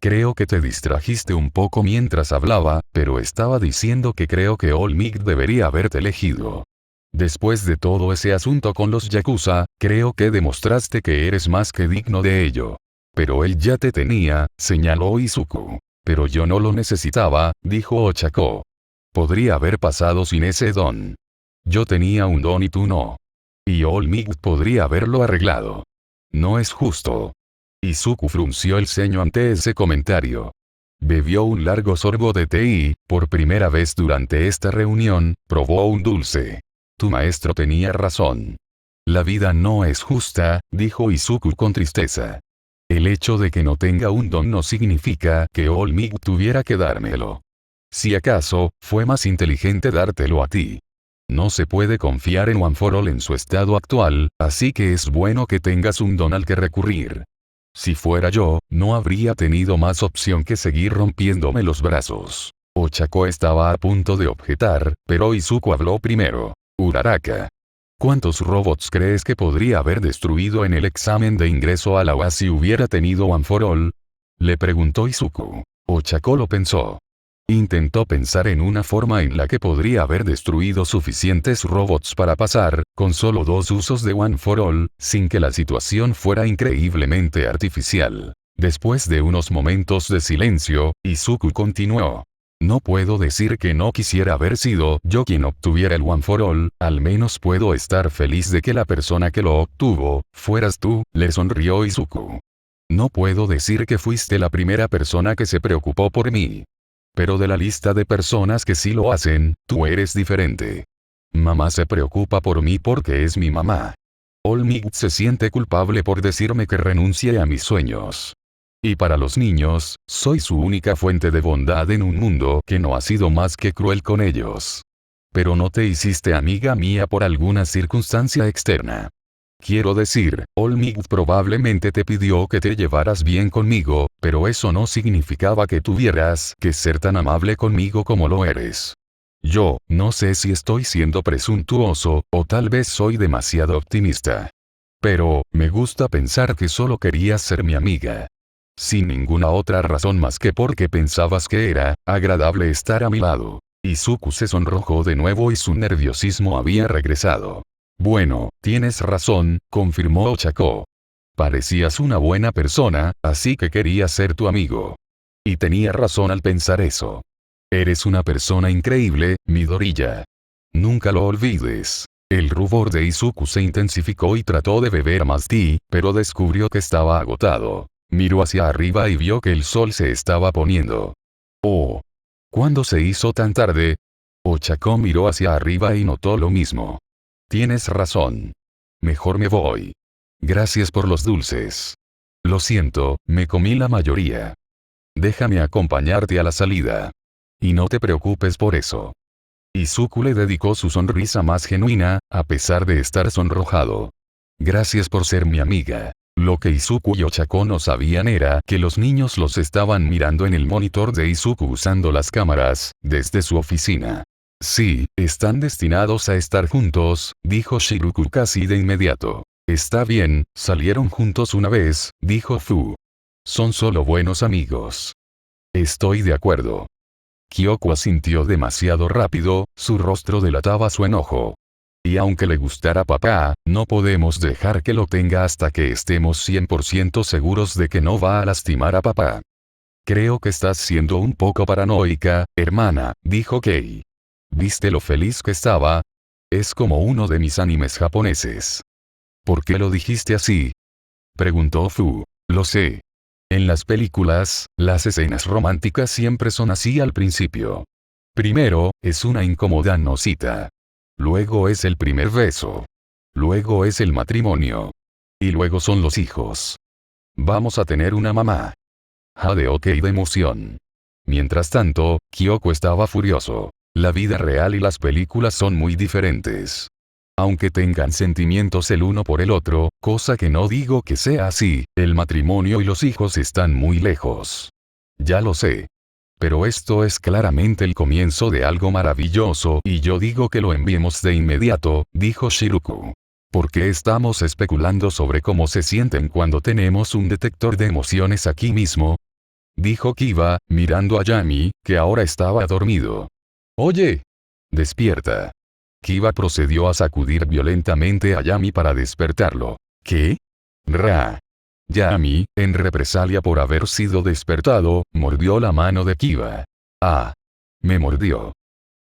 Speaker 1: Creo que te distrajiste un poco mientras hablaba, pero estaba diciendo que creo que All Might debería haberte elegido. Después de todo ese asunto con los Yakuza, creo que demostraste que eres más que digno de ello. Pero él ya te tenía, señaló Izuku. Pero yo no lo necesitaba, dijo Ochako. Podría haber pasado sin ese don. Yo tenía un don y tú no. Y All Might podría haberlo arreglado. No es justo. Izuku frunció el ceño ante ese comentario. Bebió un largo sorbo de té y, por primera vez durante esta reunión, probó un dulce. Tu maestro tenía razón. La vida no es justa, dijo Izuku con tristeza. El hecho de que no tenga un don no significa que All Might tuviera que dármelo. Si acaso, fue más inteligente dártelo a ti. No se puede confiar en One for All en su estado actual, así que es bueno que tengas un don al que recurrir. Si fuera yo, no habría tenido más opción que seguir rompiéndome los brazos. Ochako estaba a punto de objetar, pero Izuku habló primero. Uraraka. ¿Cuántos robots crees que podría haber destruido en el examen de ingreso a la UA si hubiera tenido One for All? Le preguntó Izuku. Ochako lo pensó. Intentó pensar en una forma en la que podría haber destruido suficientes robots para pasar, con solo 2 usos de One for All, sin que la situación fuera increíblemente artificial. Después de unos momentos de silencio, Izuku continuó. No puedo decir que no quisiera haber sido yo quien obtuviera el One for All, al menos puedo estar feliz de que la persona que lo obtuvo, fueras tú, le sonrió Izuku. No puedo decir que fuiste la primera persona que se preocupó por mí. Pero de la lista de personas que sí lo hacen, tú eres diferente. Mamá se preocupa por mí porque es mi mamá. All Might se siente culpable por decirme que renuncie a mis sueños. Y para los niños, soy su única fuente de bondad en un mundo que no ha sido más que cruel con ellos. Pero no te hiciste amiga mía por alguna circunstancia externa. Quiero decir, All Might probablemente te pidió que te llevaras bien conmigo, pero eso no significaba que tuvieras que ser tan amable conmigo como lo eres. Yo, no sé si estoy siendo presuntuoso, o tal vez soy demasiado optimista. Pero, me gusta pensar que solo querías ser mi amiga. Sin ninguna otra razón más que porque pensabas que era agradable estar a mi lado. Izuku se sonrojó de nuevo y su nerviosismo había regresado. Bueno, tienes razón, confirmó Ochako. Parecías una buena persona, así que quería ser tu amigo. Y tenía razón al pensar eso. Eres una persona increíble, Midoriya. Nunca lo olvides. El rubor de Izuku se intensificó y trató de beber más té, pero descubrió que estaba agotado. Miró hacia arriba y vio que el sol se estaba poniendo. Oh. ¿Cuándo se hizo tan tarde? Ochako miró hacia arriba y notó lo mismo. Tienes razón. Mejor me voy. Gracias por los dulces. Lo siento, me comí la mayoría. Déjame acompañarte a la salida. Y no te preocupes por eso. Izuku le dedicó su sonrisa más genuina, a pesar de estar sonrojado. Gracias por ser mi amiga. Lo que Izuku y Ochako no sabían era que los niños los estaban mirando en el monitor de Izuku usando las cámaras, desde su oficina. Sí, están destinados a estar juntos, dijo Shiruku casi de inmediato. Está bien, salieron juntos una vez, dijo Fu. Son solo buenos amigos. Estoy de acuerdo. Kyoko asintió demasiado rápido, su rostro delataba su enojo. Y aunque le gustara papá, no podemos dejar que lo tenga hasta que estemos 100% seguros de que no va a lastimar a papá. Creo que estás siendo un poco paranoica, hermana, dijo Kei. ¿Viste lo feliz que estaba? Es como uno de mis animes japoneses. ¿Por qué lo dijiste así? Preguntó Fu. Lo sé. En las películas, las escenas románticas siempre son así al principio. Primero, es una incómoda cita. Luego es el primer beso. Luego es el matrimonio. Y luego son los hijos. Vamos a tener una mamá. Jadeó Kei de emoción. Mientras tanto, Kyoko estaba furioso. La vida real y las películas son muy diferentes. Aunque tengan sentimientos el uno por el otro, cosa que no digo que sea así, el matrimonio y los hijos están muy lejos. Ya lo sé. Pero esto es claramente el comienzo de algo maravilloso y yo digo que lo enviemos de inmediato, dijo Shiruku. ¿Por qué estamos especulando sobre cómo se sienten cuando tenemos un detector de emociones aquí mismo? Dijo Kiba, mirando a Yami, que ahora estaba dormido. Oye. Despierta. Kiba procedió a sacudir violentamente a Yami para despertarlo. ¿Qué? Ra. Yami, en represalia por haber sido despertado, mordió la mano de Kiba. Ah. Me mordió.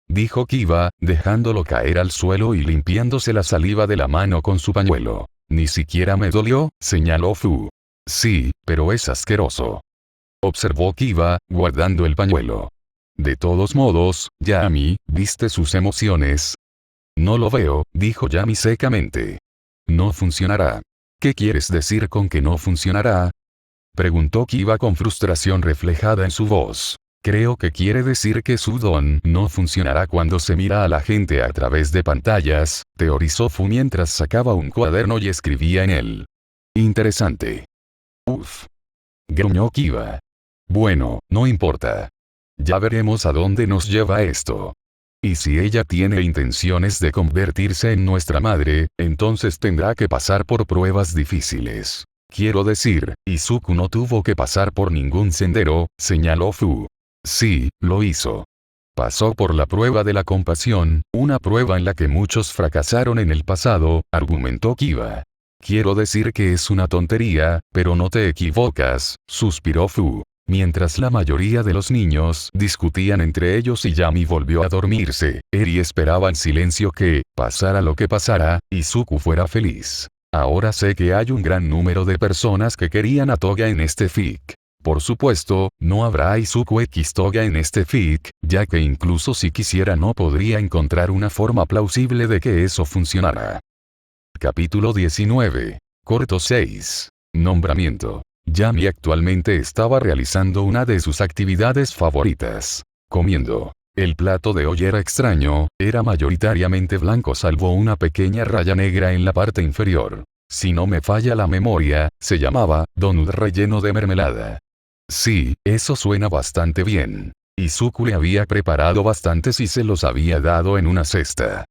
Speaker 1: Dijo Kiba, dejándolo caer al suelo y limpiándose la saliva de la mano con su pañuelo. Ni siquiera me dolió, señaló Fu. Sí, pero es asqueroso. Observó Kiba, guardando el pañuelo. De todos modos, Yami, ¿viste sus emociones? No lo veo, dijo Yami secamente. No funcionará. ¿Qué quieres decir con que no funcionará? Preguntó Kiba con frustración reflejada en su voz. Creo que quiere decir que su don no funcionará cuando se mira a la gente a través de pantallas, teorizó Fu mientras sacaba un cuaderno y escribía en él. Interesante. Uf. Gruñó Kiba. Bueno, no importa. Ya veremos a dónde nos lleva esto. Y si ella tiene intenciones de convertirse en nuestra madre, entonces tendrá que pasar por pruebas difíciles. Quiero decir, Izuku no tuvo que pasar por ningún sendero, señaló Fu. Sí, lo hizo. Pasó por la prueba de la compasión, una prueba en la que muchos fracasaron en el pasado, argumentó Kiba. Quiero decir que es una tontería, pero no te equivocas, suspiró Fu. Mientras la mayoría de los niños discutían entre ellos y Yami volvió a dormirse, Eri esperaba en silencio que, pasara lo que pasara, Izuku fuera feliz. Ahora sé que hay un gran número de personas que querían a Toga en este fic. Por supuesto, no habrá Izuku X Toga en este fic, ya que incluso si quisiera no podría encontrar una forma plausible de que eso funcionara. Capítulo 19. Corto 6. Nombramiento. Yami actualmente estaba realizando una de sus actividades favoritas. Comiendo. El plato de hoy era extraño, era mayoritariamente blanco salvo una pequeña raya negra en la parte inferior. Si no me falla la memoria, se llamaba donut relleno de mermelada. Sí, eso suena bastante bien. Izuku le había preparado bastantes y se los había dado en una cesta.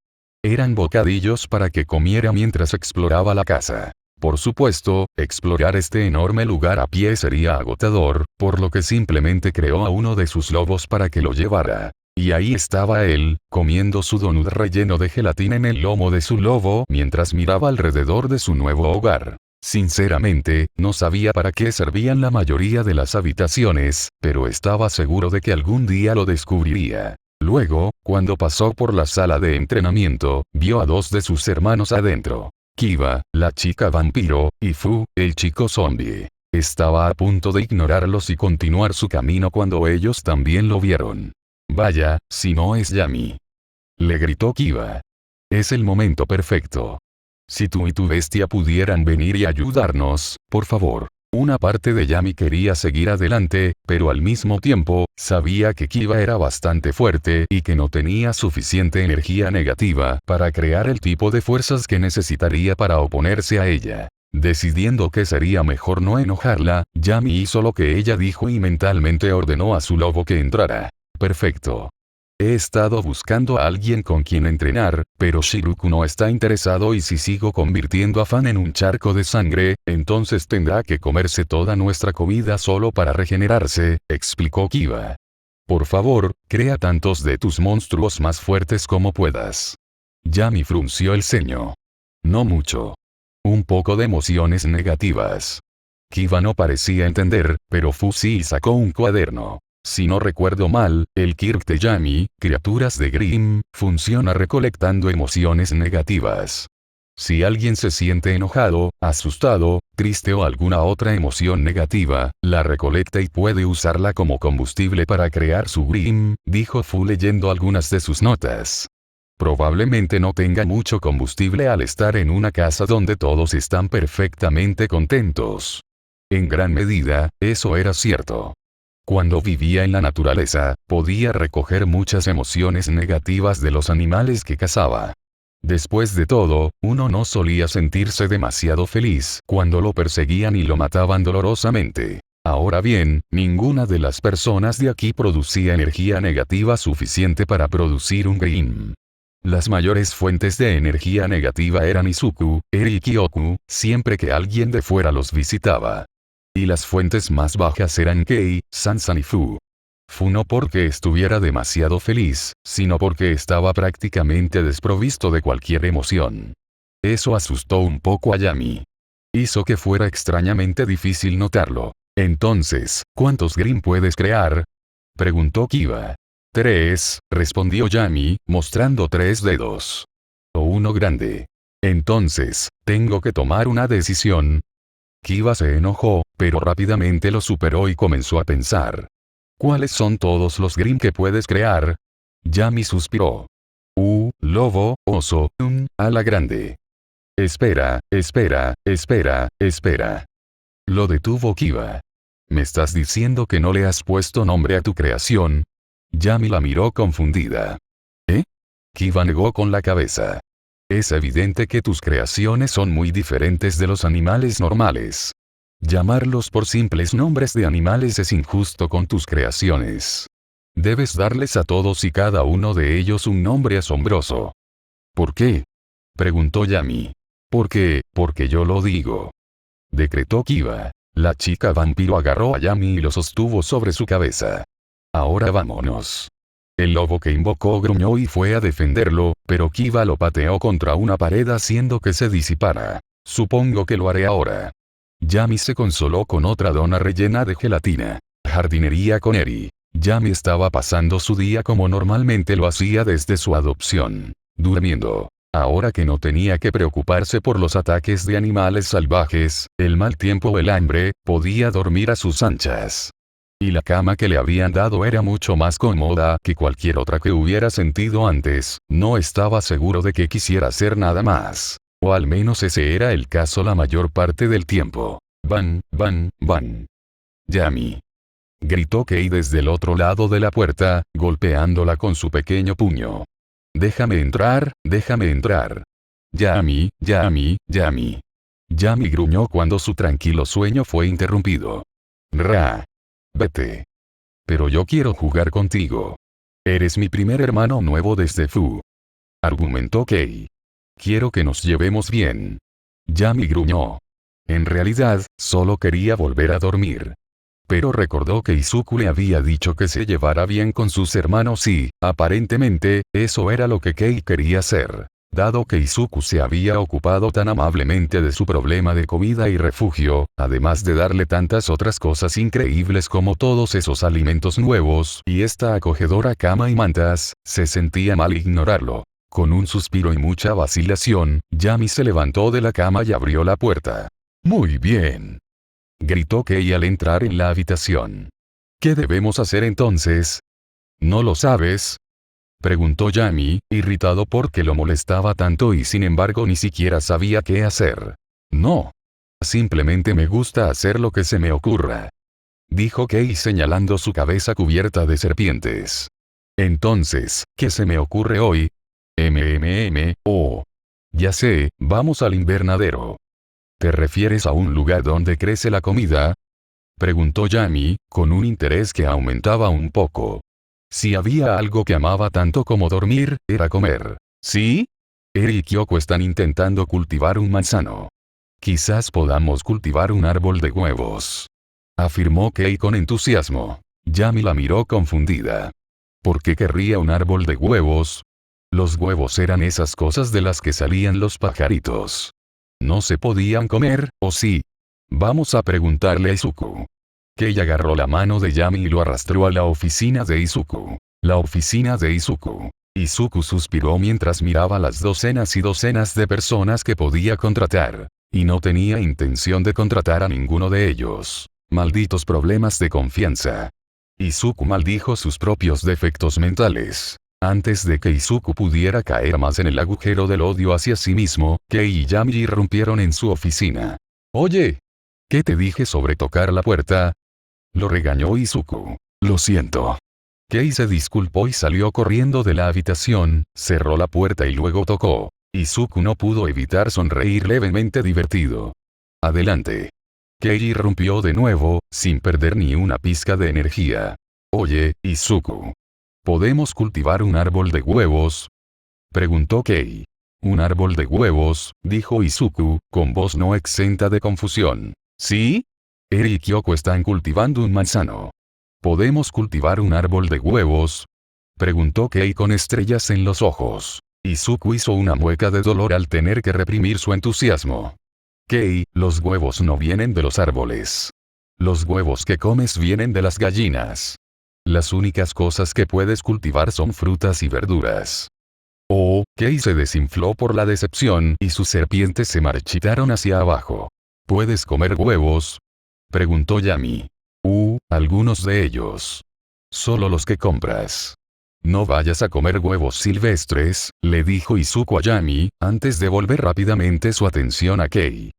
Speaker 1: Eran bocadillos para que comiera mientras exploraba la casa. Por supuesto, explorar este enorme lugar a pie sería agotador, por lo que simplemente creó a uno de sus lobos para que lo llevara. Y ahí estaba él, comiendo su donut relleno de gelatina en el lomo de su lobo mientras miraba alrededor de su nuevo hogar. Sinceramente, no sabía para qué servían la mayoría de las habitaciones, pero estaba seguro de que algún día lo descubriría. Luego, cuando pasó por la sala de entrenamiento, vio a dos de sus hermanos adentro. Kiba, la chica vampiro, y Fu, el chico zombie. Estaba a punto de ignorarlos y continuar su camino cuando ellos también lo vieron. Vaya, si no es Yami. Le gritó Kiba. Es el momento perfecto. Si tú y tu bestia pudieran venir y ayudarnos, por favor. Una parte de Yami quería seguir adelante, pero al mismo tiempo, sabía que Kiba era bastante fuerte y que no tenía suficiente energía negativa para crear el tipo de fuerzas que necesitaría para oponerse a ella. Decidiendo que sería mejor no enojarla, Yami hizo lo que ella dijo y mentalmente ordenó a su lobo que entrara. Perfecto. He estado buscando a alguien con quien entrenar, pero Shiruku no está interesado y si sigo convirtiendo a Fan en un charco de sangre, entonces tendrá que comerse toda nuestra comida solo para regenerarse, explicó Kiba. Por favor, crea tantos de tus monstruos más fuertes como puedas. Yami frunció el ceño. No mucho. Un poco de emociones negativas. Kiba no parecía entender, pero Fu sí sacó un cuaderno. Si no recuerdo mal, el Kirk de Yami, Criaturas de Grimm, funciona recolectando emociones negativas. Si alguien se siente enojado, asustado, triste o alguna otra emoción negativa, la recolecta y puede usarla como combustible para crear su Grimm, dijo Fu leyendo algunas de sus notas. Probablemente no tenga mucho combustible al estar en una casa donde todos están perfectamente contentos. En gran medida, eso era cierto. Cuando vivía en la naturaleza, podía recoger muchas emociones negativas de los animales que cazaba. Después de todo, uno no solía sentirse demasiado feliz cuando lo perseguían y lo mataban dolorosamente. Ahora bien, ninguna de las personas de aquí producía energía negativa suficiente para producir un Grimm. Las mayores fuentes de energía negativa eran Izuku, Eri y Kyoku, siempre que alguien de fuera los visitaba. Y las fuentes más bajas eran Kei, Sansan y Fu. Fu no porque estuviera demasiado feliz, sino porque estaba prácticamente desprovisto de cualquier emoción. Eso asustó un poco a Yami. Hizo que fuera extrañamente difícil notarlo. Entonces, ¿cuántos Grimm puedes crear? Preguntó Kiba. 3, respondió Yami, mostrando 3 dedos. O uno grande. Entonces, tengo que tomar una decisión. Kiba se enojó, pero rápidamente lo superó y comenzó a pensar. ¿Cuáles son todos los Grimm que puedes crear? Yami suspiró. Lobo, oso, ala grande. Espera. Lo detuvo Kiba. ¿Me estás diciendo que no le has puesto nombre a tu creación? Yami la miró confundida. ¿Eh? Kiba negó con la cabeza. Es evidente que tus creaciones son muy diferentes de los animales normales. Llamarlos por simples nombres de animales es injusto con tus creaciones. Debes darles a todos y cada uno de ellos un nombre asombroso. ¿Por qué? Preguntó Yami. Porque yo lo digo. Decretó Kiba. La chica vampiro agarró a Yami y lo sostuvo sobre su cabeza. Ahora vámonos. El lobo que invocó gruñó y fue a defenderlo, pero Kiba lo pateó contra una pared haciendo que se disipara. Supongo que lo haré ahora. Yami se consoló con otra dona rellena de gelatina. jardinería con Eri. Yami estaba pasando su día como normalmente lo hacía desde su adopción. Durmiendo. Ahora que no tenía que preocuparse por los ataques de animales salvajes, el mal tiempo o el hambre, podía dormir a sus anchas. Y la cama que le habían dado era mucho más cómoda que cualquier otra que hubiera sentido antes. No estaba seguro de que quisiera hacer nada más. O al menos ese era el caso la mayor parte del tiempo. Van, van, van. Yami. Gritó Kei desde el otro lado de la puerta, golpeándola con su pequeño puño. Déjame entrar, déjame entrar. Yami, Yami, Yami. Yami gruñó cuando su tranquilo sueño fue interrumpido. Ra. Vete. Pero yo quiero jugar contigo. Eres mi primer hermano nuevo desde Fu. Argumentó Kei. Quiero que nos llevemos bien. Yami gruñó. En realidad, solo quería volver a dormir. Pero recordó que Izuku le había dicho que se llevara bien con sus hermanos y, aparentemente, eso era lo que Kei quería hacer. Dado que Izuku se había ocupado tan amablemente de su problema de comida y refugio, además de darle tantas otras cosas increíbles como todos esos alimentos nuevos y esta acogedora cama y mantas, se sentía mal ignorarlo. Con un suspiro y mucha vacilación, Yami se levantó de la cama y abrió la puerta. Muy bien. Gritó Kei al entrar en la habitación. ¿Qué debemos hacer entonces? ¿No lo sabes? Preguntó Yami, irritado porque lo molestaba tanto y sin embargo ni siquiera sabía qué hacer. No. Simplemente me gusta hacer lo que se me ocurra. Dijo Kei señalando su cabeza cubierta de serpientes. Entonces, ¿qué se me ocurre hoy? Oh. Ya sé, vamos al invernadero. ¿Te refieres a un lugar donde crece la comida? Preguntó Yami, con un interés que aumentaba un poco. Si había algo que amaba tanto como dormir, era comer. ¿Sí? Eri y Kyoko están intentando cultivar un manzano. Quizás podamos cultivar un árbol de huevos. Afirmó Kei con entusiasmo. Yami la miró confundida. ¿Por qué querría un árbol de huevos? Los huevos eran esas cosas de las que salían los pajaritos. ¿No se podían comer, o sí? Vamos a preguntarle a Izuku. Kei agarró la mano de Yami y lo arrastró a la oficina de Izuku. La oficina de Izuku. Izuku suspiró mientras miraba las docenas y docenas de personas que podía contratar. Y no tenía intención de contratar a ninguno de ellos. Malditos problemas de confianza. Izuku maldijo sus propios defectos mentales. Antes de que Izuku pudiera caer más en el agujero del odio hacia sí mismo, Kei y Yami irrumpieron en su oficina. Oye. ¿Qué te dije sobre tocar la puerta? Lo regañó Izuku. Lo siento. Kei se disculpó y salió corriendo de la habitación, cerró la puerta y luego tocó. Izuku no pudo evitar sonreír levemente divertido. Adelante. Kei irrumpió de nuevo, sin perder ni una pizca de energía. Oye, Izuku. ¿Podemos cultivar un árbol de huevos? Preguntó Kei. Un árbol de huevos, dijo Izuku, con voz no exenta de confusión. ¿Sí? Eri y Kyoko están cultivando un manzano. ¿Podemos cultivar un árbol de huevos? Preguntó Kei con estrellas en los ojos. Izuku hizo una mueca de dolor al tener que reprimir su entusiasmo. Kei, los huevos no vienen de los árboles. Los huevos que comes vienen de las gallinas. Las únicas cosas que puedes cultivar son frutas y verduras. Oh, Kei se desinfló por la decepción y sus serpientes se marchitaron hacia abajo. ¿Puedes comer huevos? Preguntó Yami. Algunos de ellos. Solo los que compras. No vayas a comer huevos silvestres, le dijo Izuku a Yami, antes de volver rápidamente su atención a Kei.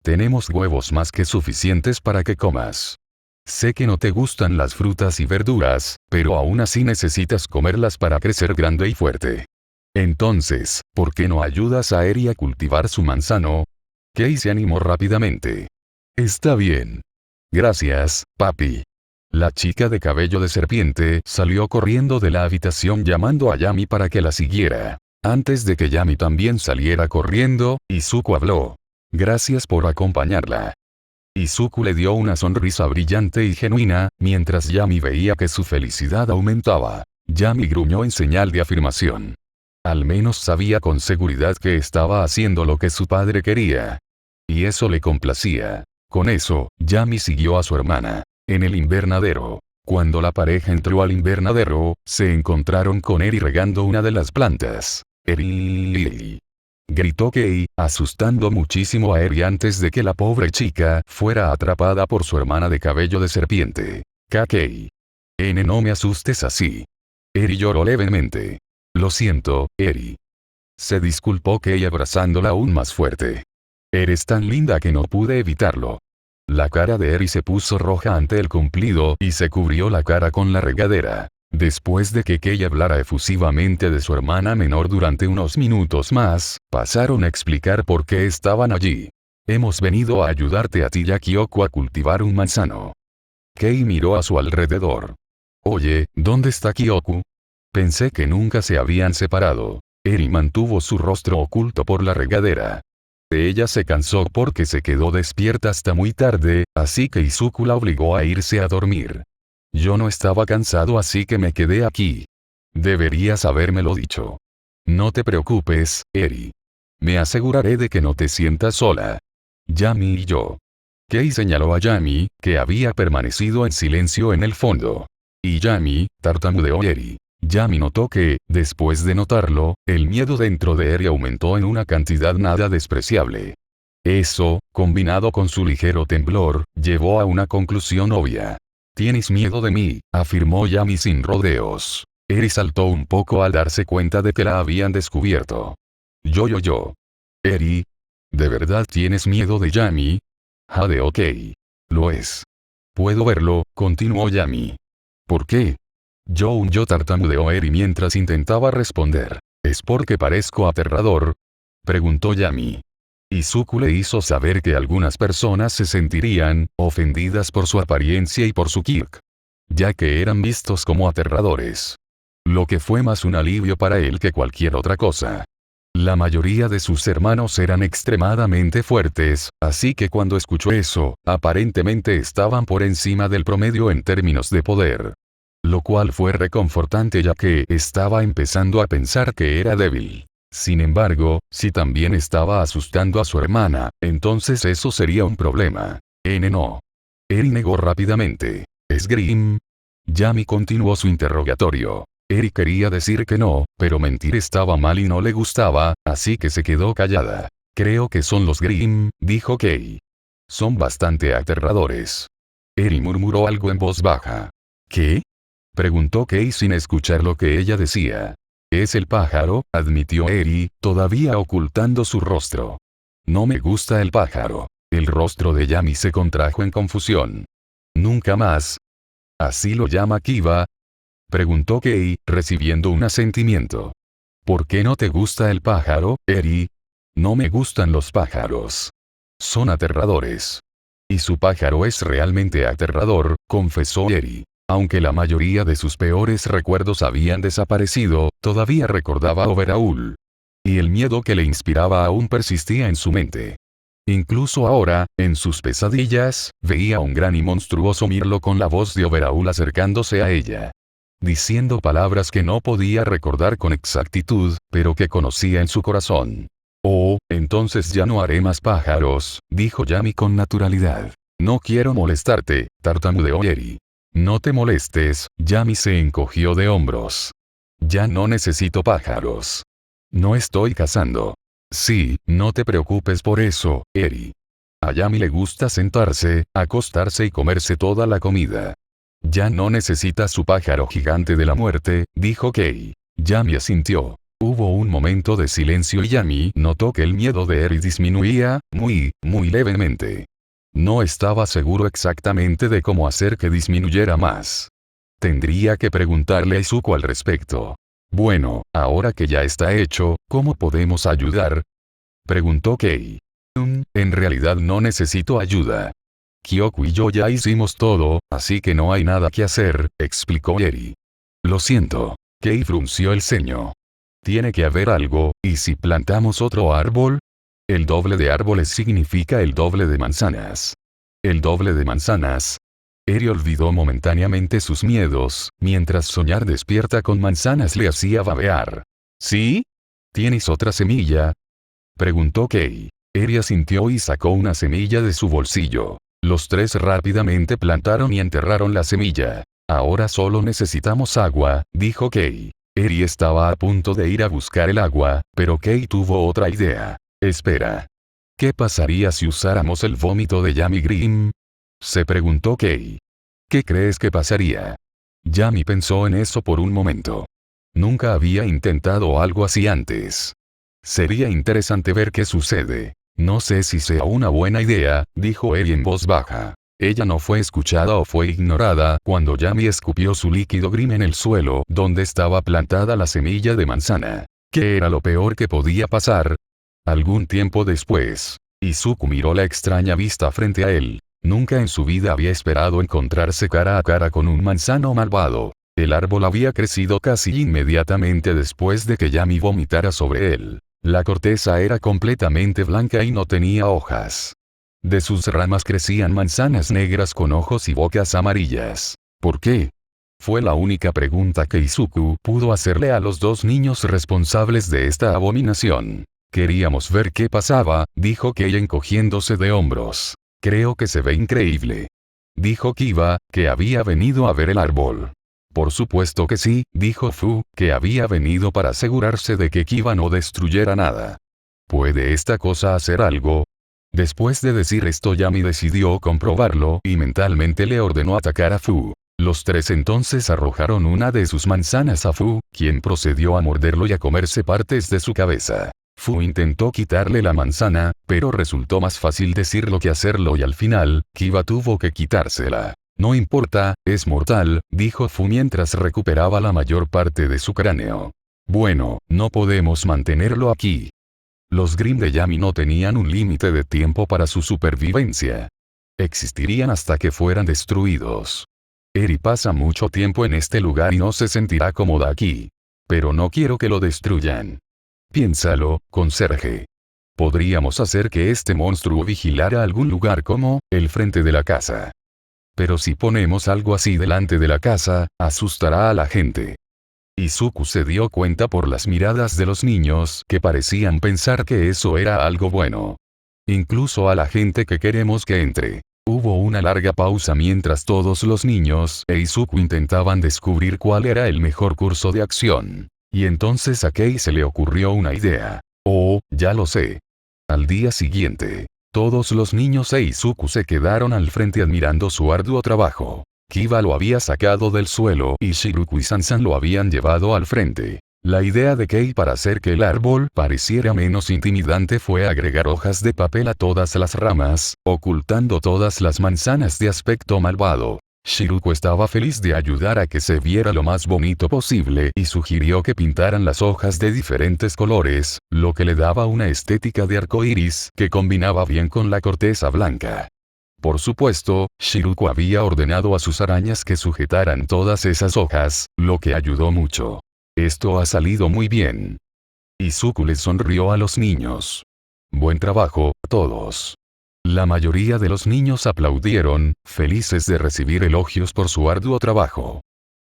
Speaker 1: Tenemos huevos más que suficientes para que comas. Sé que no te gustan las frutas y verduras, pero aún así necesitas comerlas para crecer grande y fuerte. Entonces, ¿por qué no ayudas a Eri a cultivar su manzano? Kei se animó rápidamente. Está bien. Gracias, papi. La chica de cabello de serpiente salió corriendo de la habitación llamando a Yami para que la siguiera. Antes de que Yami también saliera corriendo, Izuku habló. Gracias por acompañarla. Izuku le dio una sonrisa brillante y genuina, mientras Yami veía que su felicidad aumentaba. Yami gruñó en señal de afirmación. Al menos sabía con seguridad que estaba haciendo lo que su padre quería. Y eso le complacía. Con eso, Yami siguió a su hermana. En el invernadero. Cuando la pareja entró al invernadero, se encontraron con Eri regando una de las plantas. Eri, gritó Kei, asustando muchísimo a Eri antes de que la pobre chica fuera atrapada por su hermana de cabello de serpiente. Kei. No me asustes así. Eri lloró levemente. Lo siento, Eri. Se disculpó Kei abrazándola aún más fuerte. Eres tan linda que no pude evitarlo. La cara de Eri se puso roja ante el cumplido y se cubrió la cara con la regadera. Después de que Kei hablara efusivamente de su hermana menor durante unos minutos más, pasaron a explicar por qué estaban allí. Hemos venido a ayudarte a ti y a Kyoko a cultivar un manzano. Kei miró a su alrededor. Oye, ¿dónde está Kyoko? Pensé que nunca se habían separado. Eri mantuvo su rostro oculto por la regadera. Ella se cansó porque se quedó despierta hasta muy tarde, así que Izuku la obligó a irse a dormir. Yo no estaba cansado así que me quedé aquí. Deberías habérmelo dicho. No te preocupes, Eri. Me aseguraré de que no te sientas sola. Yami y yo. Kei señaló a Yami, que había permanecido en silencio en el fondo. Y Yami, tartamudeó Eri. Yami notó que, después de notarlo, el miedo dentro de Eri aumentó en una cantidad nada despreciable. Eso, combinado con su ligero temblor, llevó a una conclusión obvia. «Tienes miedo de mí», afirmó Yami sin rodeos. Eri saltó un poco al darse cuenta de que la habían descubierto. Yo. Eri. ¿De verdad tienes miedo de Yami? Jade, ok. Lo es. Puedo verlo, continuó Yami. ¿Por qué? Yo tartamudeó Eri mientras intentaba responder. ¿Es porque parezco aterrador? Preguntó Yami. Izuku le hizo saber que algunas personas se sentirían ofendidas por su apariencia y por su quirk, ya que eran vistos como aterradores. Lo que fue más un alivio para él que cualquier otra cosa. La mayoría de sus hermanos eran extremadamente fuertes, así que cuando escuchó eso, aparentemente estaban por encima del promedio en términos de poder. Lo cual fue reconfortante ya que estaba empezando a pensar que era débil. Sin embargo, si también estaba asustando a su hermana, entonces eso sería un problema. No. Eri negó rápidamente. ¿Es Grimm? Yami continuó su interrogatorio. Eri quería decir que no, pero mentir estaba mal y no le gustaba, así que se quedó callada. Creo que son los Grimm, dijo Kei. Son bastante aterradores. Eri murmuró algo en voz baja. ¿Qué? Preguntó Kei sin escuchar lo que ella decía. Es el pájaro, admitió Eri, todavía ocultando su rostro. No me gusta el pájaro. El rostro de Yami se contrajo en confusión. Nunca más. ¿Así lo llama Kiba? Preguntó Kei, recibiendo un asentimiento. ¿Por qué no te gusta el pájaro, Eri? No me gustan los pájaros. Son aterradores. Y su pájaro es realmente aterrador, confesó Eri. Aunque la mayoría de sus peores recuerdos habían desaparecido, todavía recordaba a Overhaul. Y el miedo que le inspiraba aún persistía en su mente. Incluso ahora, en sus pesadillas, veía a un gran y monstruoso mirlo con la voz de Overhaul acercándose a ella. Diciendo palabras que no podía recordar con exactitud, pero que conocía en su corazón. Oh, entonces ya no haré más pájaros, dijo Yami con naturalidad. No quiero molestarte, tartamudeó Eri. No te molestes, Yami se encogió de hombros. Ya no necesito pájaros. No estoy cazando. Sí, no te preocupes por eso, Eri. A Yami le gusta sentarse, acostarse y comerse toda la comida. Ya no necesita su pájaro gigante de la muerte, dijo Kei. Yami asintió. Hubo un momento de silencio y Yami notó que el miedo de Eri disminuía, muy levemente. No estaba seguro exactamente de cómo hacer que disminuyera más. Tendría que preguntarle a Izuku al respecto. Bueno, ahora que ya está hecho, ¿cómo podemos ayudar? Preguntó Kei. En realidad no necesito ayuda. Kyoko y yo ya hicimos todo, así que no hay nada que hacer, explicó Eri. Lo siento. Kei frunció el ceño. Tiene que haber algo, ¿y si plantamos otro árbol? El doble de árboles significa el doble de manzanas. ¿El doble de manzanas? Eri olvidó momentáneamente sus miedos, mientras soñar despierta con manzanas le hacía babear. ¿Sí? ¿Tienes otra semilla? Preguntó Kei. Eri asintió y sacó una semilla de su bolsillo. Los tres rápidamente plantaron y enterraron la semilla. Ahora solo necesitamos agua, dijo Kei. Eri estaba a punto de ir a buscar el agua, pero Kei tuvo otra idea. Espera. ¿Qué pasaría si usáramos el vómito de Yami Grimm? Se preguntó Kei. ¿Qué crees que pasaría? Yami pensó en eso por un momento. Nunca había intentado algo así antes. Sería interesante ver qué sucede. No sé si sea una buena idea, dijo Eri en voz baja. Ella no fue escuchada o fue ignorada cuando Yami escupió su líquido Grimm en el suelo donde estaba plantada la semilla de manzana. ¿Qué era lo peor que podía pasar? Algún tiempo después, Izuku miró la extraña vista frente a él. Nunca en su vida había esperado encontrarse cara a cara con un manzano malvado. El árbol había crecido casi inmediatamente después de que Yami vomitara sobre él. La corteza era completamente blanca y no tenía hojas. De sus ramas crecían manzanas negras con ojos y bocas amarillas. ¿Por qué? Fue la única pregunta que Izuku pudo hacerle a los dos niños responsables de esta abominación. Queríamos ver qué pasaba, dijo Kei encogiéndose de hombros. Creo que se ve increíble. Dijo Kiba, que había venido a ver el árbol. Por supuesto que sí, dijo Fu, que había venido para asegurarse de que Kiba no destruyera nada. ¿Puede esta cosa hacer algo? Después de decir esto Yami decidió comprobarlo y mentalmente le ordenó atacar a Fu. Los tres entonces arrojaron una de sus manzanas a Fu, quien procedió a morderlo y a comerse partes de su cabeza. Fu intentó quitarle la manzana, pero resultó más fácil decirlo que hacerlo y al final, Kiba tuvo que quitársela. No importa, es mortal, dijo Fu mientras recuperaba la mayor parte de su cráneo. Bueno, no podemos mantenerlo aquí. Los Grimm de Yami no tenían un límite de tiempo para su supervivencia. Existirían hasta que fueran destruidos. Eri pasa mucho tiempo en este lugar y no se sentirá cómoda aquí. Pero no quiero que lo destruyan. Piénsalo, conserje. Podríamos hacer que este monstruo vigilara algún lugar como el frente de la casa. Pero si ponemos algo así delante de la casa, asustará a la gente. Izuku se dio cuenta por las miradas de los niños que parecían pensar que eso era algo bueno. Incluso a la gente que queremos que entre. Hubo una larga pausa mientras todos los niños e Izuku intentaban descubrir cuál era el mejor curso de acción. Y entonces a Kei se le ocurrió una idea. Oh, ya lo sé. Al día siguiente, todos los niños e Izuku se quedaron al frente admirando su arduo trabajo. Kiba lo había sacado del suelo y Shiruku y Sansan lo habían llevado al frente. La idea de Kei para hacer que el árbol pareciera menos intimidante fue agregar hojas de papel a todas las ramas, ocultando todas las manzanas de aspecto malvado. Shiruku estaba feliz de ayudar a que se viera lo más bonito posible y sugirió que pintaran las hojas de diferentes colores, lo que le daba una estética de arco iris que combinaba bien con la corteza blanca. Por supuesto, Shiruku había ordenado a sus arañas que sujetaran todas esas hojas, lo que ayudó mucho. Esto ha salido muy bien. Izuku les sonrió a los niños. Buen trabajo, todos. La mayoría de los niños aplaudieron, felices de recibir elogios por su arduo trabajo.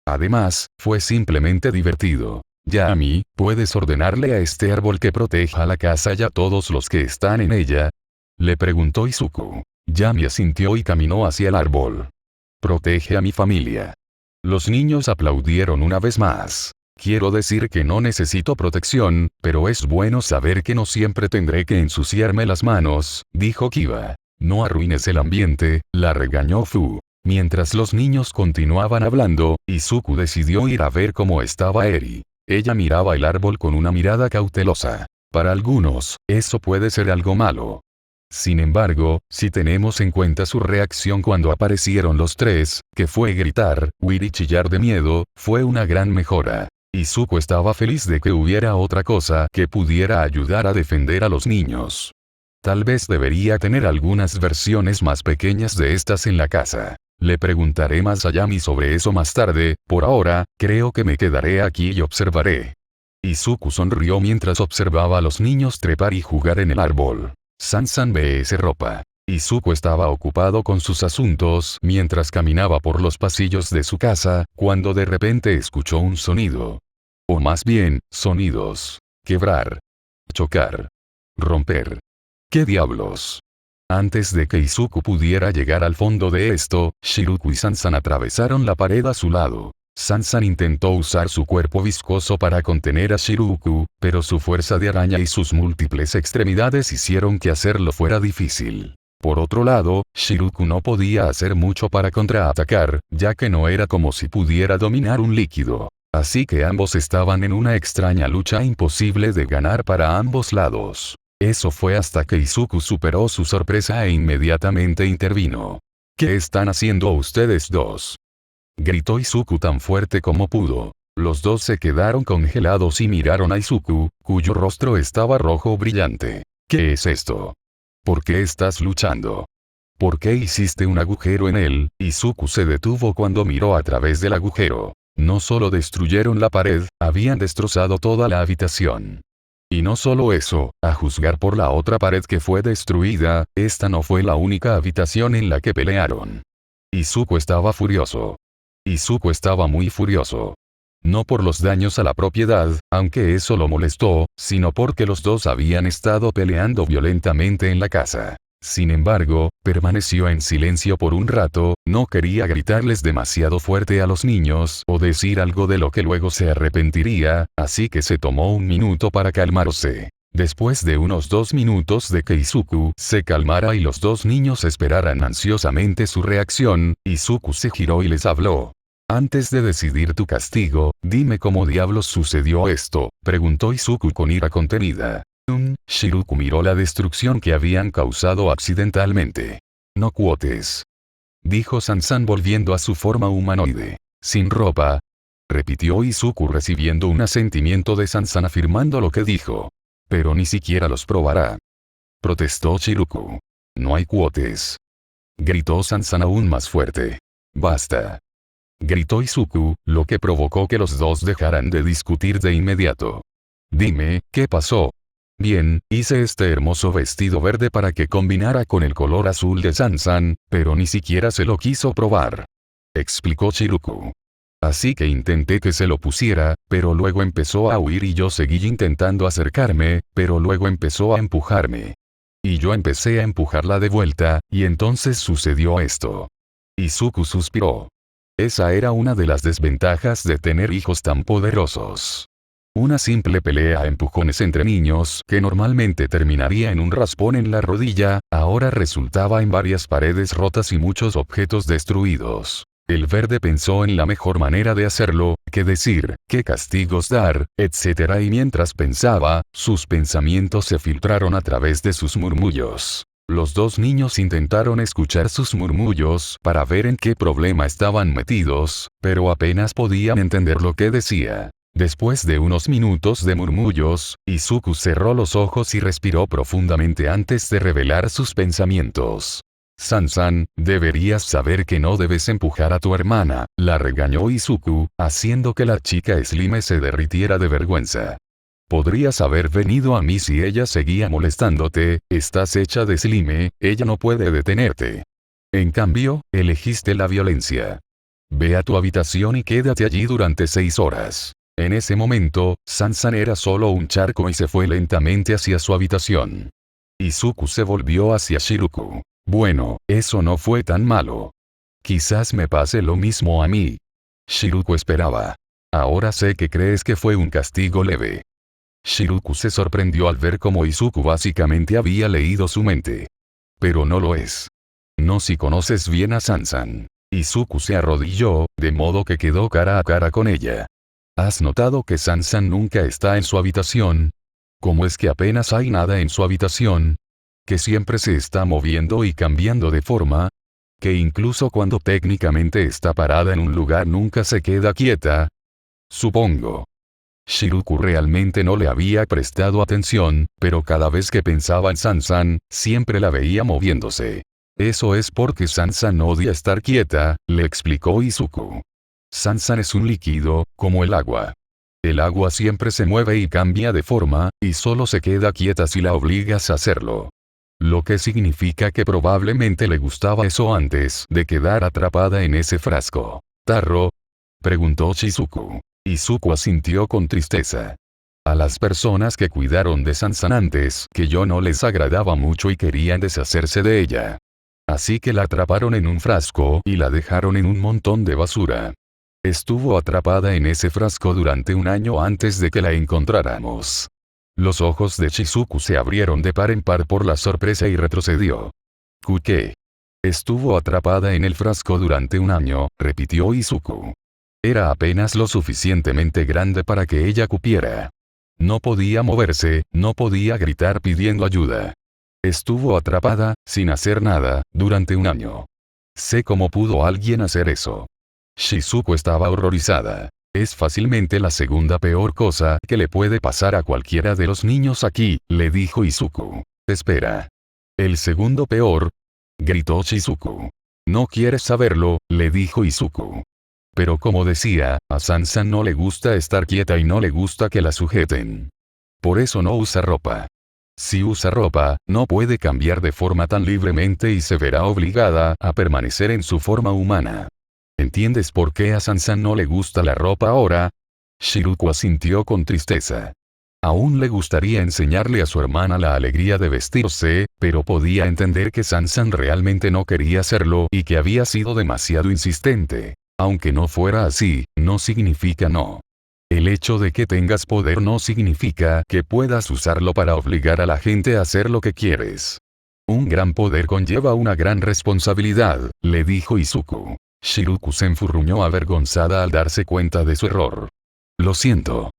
Speaker 1: Además, fue simplemente divertido. Yami, ¿puedes ordenarle a este árbol que proteja la casa y a todos los que están en ella? Le preguntó Izuku. Yami asintió y caminó hacia el árbol. Protege a mi familia. Los niños aplaudieron una vez más. Quiero decir que no necesito protección, pero es bueno saber que no siempre tendré que ensuciarme las manos, dijo Kiba. No arruines el ambiente, la regañó Fu. Mientras los niños continuaban hablando, Izuku decidió ir a ver cómo estaba Eri. Ella miraba el árbol con una mirada cautelosa. Para algunos, eso puede ser algo malo. Sin embargo, si tenemos en cuenta su reacción cuando aparecieron los tres, que fue gritar, huir y chillar de miedo, fue una gran mejora. Izuku estaba feliz de que hubiera otra cosa que pudiera ayudar a defender a los niños. Tal vez debería tener algunas versiones más pequeñas de estas en la casa. Le preguntaré más a Yami sobre eso más tarde, por ahora, creo que me quedaré aquí y observaré. Izuku sonrió mientras observaba a los niños trepar y jugar en el árbol. Sansan ve esa ropa. Izuku estaba ocupado con sus asuntos mientras caminaba por los pasillos de su casa, cuando de repente escuchó un sonido. O más bien, sonidos. Quebrar. Chocar. Romper. ¿Qué diablos? Antes de que Izuku pudiera llegar al fondo de esto, Shiruku y Sansan atravesaron la pared a su lado. Sansan intentó usar su cuerpo viscoso para contener a Shiruku, pero su fuerza de araña y sus múltiples extremidades hicieron que hacerlo fuera difícil. Por otro lado, Shiruku no podía hacer mucho para contraatacar, ya que no era como si pudiera dominar un líquido. Así que ambos estaban en una extraña lucha imposible de ganar para ambos lados. Eso fue hasta que Izuku superó su sorpresa e inmediatamente intervino. ¿Qué están haciendo ustedes dos?, gritó Izuku tan fuerte como pudo. Los dos se quedaron congelados y miraron a Izuku, cuyo rostro estaba rojo brillante. ¿Qué es esto? ¿Por qué estás luchando? ¿Por qué hiciste un agujero en él? Izuku se detuvo cuando miró a través del agujero. No solo destruyeron la pared, habían destrozado toda la habitación. Y no solo eso, a juzgar por la otra pared que fue destruida, esta no fue la única habitación en la que pelearon. Izuku estaba furioso. Izuku estaba muy furioso. No por los daños a la propiedad, aunque eso lo molestó, sino porque los dos habían estado peleando violentamente en la casa. Sin embargo, permaneció en silencio por un rato, no quería gritarles demasiado fuerte a los niños o decir algo de lo que luego se arrepentiría, así que se tomó un minuto para calmarse. Después de unos 2 minutos de que Izuku se calmara y los dos niños esperaran ansiosamente su reacción, Izuku se giró y les habló. Antes de decidir tu castigo, dime cómo diablos sucedió esto, preguntó Izuku con ira contenida. Shiruku miró la destrucción que habían causado accidentalmente. No cuotes, dijo Sansan volviendo a su forma humanoide. Sin ropa, repitió Izuku recibiendo un asentimiento de Sansan afirmando lo que dijo. Pero ni siquiera los probará, protestó Shiruku. No hay cuotes, gritó Sansan aún más fuerte. Basta, gritó Izuku, lo que provocó que los dos dejaran de discutir de inmediato. Dime, ¿qué pasó? Bien, hice este hermoso vestido verde para que combinara con el color azul de Sansan, pero ni siquiera se lo quiso probar, explicó Shiruku. Así que intenté que se lo pusiera, pero luego empezó a huir y yo seguí intentando acercarme, pero luego empezó a empujarme. Y yo empecé a empujarla de vuelta, y entonces sucedió esto. Izuku suspiró. Esa era una de las desventajas de tener hijos tan poderosos. Una simple pelea a empujones entre niños, que normalmente terminaría en un raspón en la rodilla, ahora resultaba en varias paredes rotas y muchos objetos destruidos. El verde pensó en la mejor manera de hacerlo, qué decir, qué castigos dar, etc. Y mientras pensaba, sus pensamientos se filtraron a través de sus murmullos. Los dos niños intentaron escuchar sus murmullos para ver en qué problema estaban metidos, pero apenas podían entender lo que decía. Después de unos minutos de murmullos, Izuku cerró los ojos y respiró profundamente antes de revelar sus pensamientos. Sansan, deberías saber que no debes empujar a tu hermana, la regañó Izuku, haciendo que la chica Slime se derritiera de vergüenza. Podrías haber venido a mí si ella seguía molestándote, estás hecha de slime, ella no puede detenerte. En cambio, elegiste la violencia. Ve a tu habitación y quédate allí durante 6 horas. En ese momento, Sansan era solo un charco y se fue lentamente hacia su habitación. Izuku se volvió hacia Shiruku. Bueno, eso no fue tan malo. Quizás me pase lo mismo a mí. Shiruku esperaba. Ahora sé que crees que fue un castigo leve. Shiruku se sorprendió al ver cómo Izuku básicamente había leído su mente. Pero no lo es. No si conoces bien a Sansan. Izuku se arrodilló, de modo que quedó cara a cara con ella. ¿Has notado que Sansan nunca está en su habitación? ¿Cómo es que apenas hay nada en su habitación? ¿Que siempre se está moviendo y cambiando de forma? ¿Que incluso cuando técnicamente está parada en un lugar nunca se queda quieta? Supongo. Shiruku realmente no le había prestado atención, pero cada vez que pensaba en Sansan, siempre la veía moviéndose. Eso es porque Sansan odia estar quieta, le explicó Izuku. Sansan es un líquido, como el agua. El agua siempre se mueve y cambia de forma, y solo se queda quieta si la obligas a hacerlo. Lo que significa que probablemente le gustaba eso antes de quedar atrapada en ese frasco. ¿Tarro?, preguntó Shizuku. Izuku asintió con tristeza. A las personas que cuidaron de Sansan antes que yo no les agradaba mucho y querían deshacerse de ella. Así que la atraparon en un frasco y la dejaron en un montón de basura. Estuvo atrapada en ese frasco durante un año antes de que la encontráramos. Los ojos de Shizuku se abrieron de par en par por la sorpresa y retrocedió. ¿Qué? Estuvo atrapada en el frasco durante un año, repitió Izuku. Era apenas lo suficientemente grande para que ella cupiera. No podía moverse, no podía gritar pidiendo ayuda. Estuvo atrapada, sin hacer nada, durante un año. Sé cómo pudo alguien hacer eso. Shizuku estaba horrorizada. Es fácilmente la segunda peor cosa que le puede pasar a cualquiera de los niños aquí, le dijo Izuku. Espera. ¿El segundo peor? Gritó Shizuku. No quieres saberlo, le dijo Izuku. Pero como decía, a Sansan no le gusta estar quieta y no le gusta que la sujeten. Por eso no usa ropa. Si usa ropa, no puede cambiar de forma tan libremente y se verá obligada a permanecer en su forma humana. ¿Entiendes por qué a Sansan no le gusta la ropa ahora? Shiruko asintió con tristeza. Aún le gustaría enseñarle a su hermana la alegría de vestirse, pero podía entender que Sansan realmente no quería hacerlo y que había sido demasiado insistente. Aunque no fuera así, no significa no. El hecho de que tengas poder no significa que puedas usarlo para obligar a la gente a hacer lo que quieres. Un gran poder conlleva una gran responsabilidad, le dijo Izuku. Shiruko se enfurruñó avergonzada al darse cuenta de su error. Lo siento.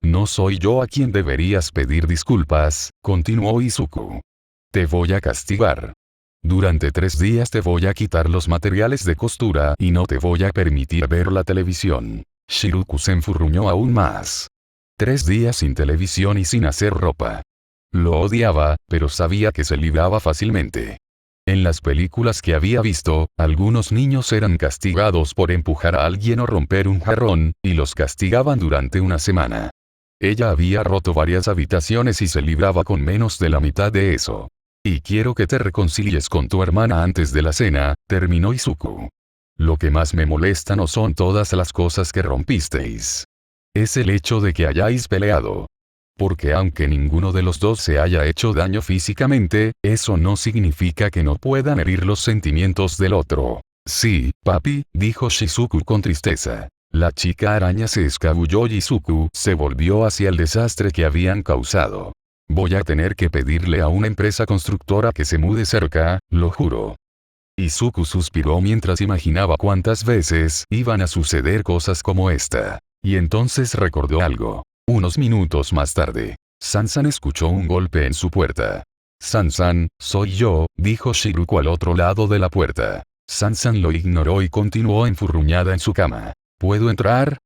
Speaker 1: No soy yo a quien deberías pedir disculpas, continuó Izuku. Te voy a castigar. Durante 3 días te voy a quitar los materiales de costura y no te voy a permitir ver la televisión. Shiruko se enfurruñó aún más. 3 días sin televisión y sin hacer ropa. Lo odiaba, pero sabía que se libraba fácilmente. En las películas que había visto, algunos niños eran castigados por empujar a alguien o romper un jarrón, y los castigaban durante una semana. Ella había roto varias habitaciones y se libraba con menos de la mitad de eso. Y quiero que te reconcilies con tu hermana antes de la cena, terminó Izuku. Lo que más me molesta no son todas las cosas que rompisteis. Es el hecho de que hayáis peleado. Porque aunque ninguno de los dos se haya hecho daño físicamente, eso no significa que no puedan herir los sentimientos del otro. Sí, papi, dijo Shizuku con tristeza. La chica araña se escabulló y Izuku se volvió hacia el desastre que habían causado. Voy a tener que pedirle a una empresa constructora que se mude cerca, lo juro. Izuku suspiró mientras imaginaba cuántas veces iban a suceder cosas como esta. Y entonces recordó algo. Unos minutos más tarde, Sansan escuchó un golpe en su puerta. Sansan, soy yo, dijo Shiruko al otro lado de la puerta. Sansan lo ignoró y continuó enfurruñada en su cama. ¿Puedo entrar?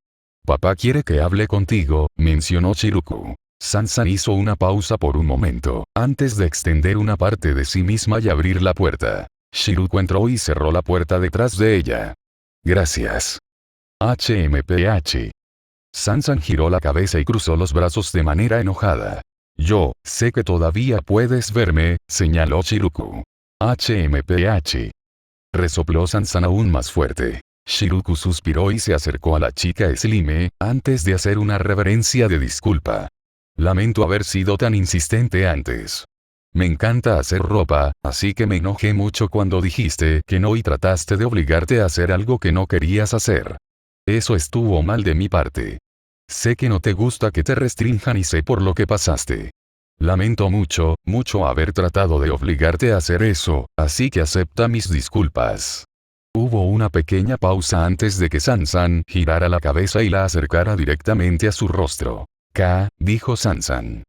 Speaker 1: Papá quiere que hable contigo, mencionó Shiruko. Sansan hizo una pausa por un momento, antes de extender una parte de sí misma y abrir la puerta. Shiruko entró y cerró la puerta detrás de ella. Gracias. HMPH. Sansan giró la cabeza y cruzó los brazos de manera enojada. Yo, sé que todavía puedes verme, señaló Shiruko. HMPH. Resopló Sansan aún más fuerte. Shiruko suspiró y se acercó a la chica Slime, antes de hacer una reverencia de disculpa. Lamento haber sido tan insistente antes. Me encanta hacer ropa, así que me enojé mucho cuando dijiste que no y trataste de obligarte a hacer algo que no querías hacer. Eso estuvo mal de mi parte. Sé que no te gusta que te restrinjan y sé por lo que pasaste. Lamento mucho, mucho haber tratado de obligarte a hacer eso, así que acepta mis disculpas. Hubo una pequeña pausa antes de que Sansan girara la cabeza y la acercara directamente a su rostro. Dijo Sansan.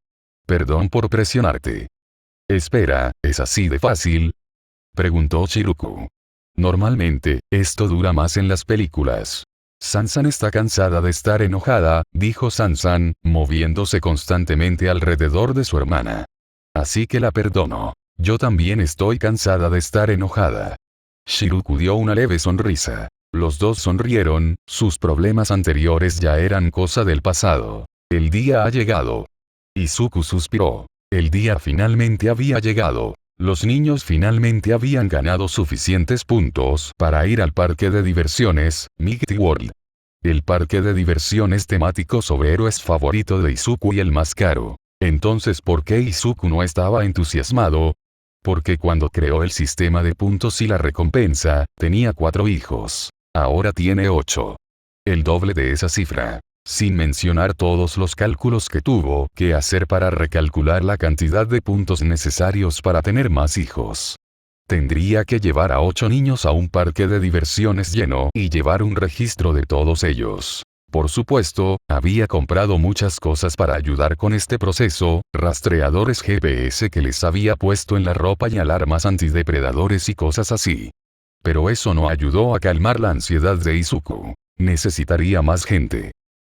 Speaker 1: Perdón por presionarte. Espera, ¿es así de fácil? Preguntó Shiruko. Normalmente, esto dura más en las películas. Sansan está cansada de estar enojada, dijo Sansan, moviéndose constantemente alrededor de su hermana. Así que la perdono. Yo también estoy cansada de estar enojada. Shiruko dio una leve sonrisa. Los dos sonrieron, sus problemas anteriores ya eran cosa del pasado. El día ha llegado. Izuku suspiró. El día finalmente había llegado. Los niños finalmente habían ganado suficientes puntos para ir al parque de diversiones, Mighty World. El parque de diversiones temático sobre héroes favorito de Izuku y el más caro. Entonces, ¿por qué Izuku no estaba entusiasmado? Porque cuando creó el sistema de puntos y la recompensa, tenía 4 hijos. Ahora tiene 8. El doble de esa cifra. Sin mencionar todos los cálculos que tuvo que hacer para recalcular la cantidad de puntos necesarios para tener más hijos. Tendría que llevar a 8 niños a un parque de diversiones lleno y llevar un registro de todos ellos. Por supuesto, había comprado muchas cosas para ayudar con este proceso, rastreadores GPS que les había puesto en la ropa y alarmas antidepredadores y cosas así. Pero eso no ayudó a calmar la ansiedad de Izuku. Necesitaría más gente.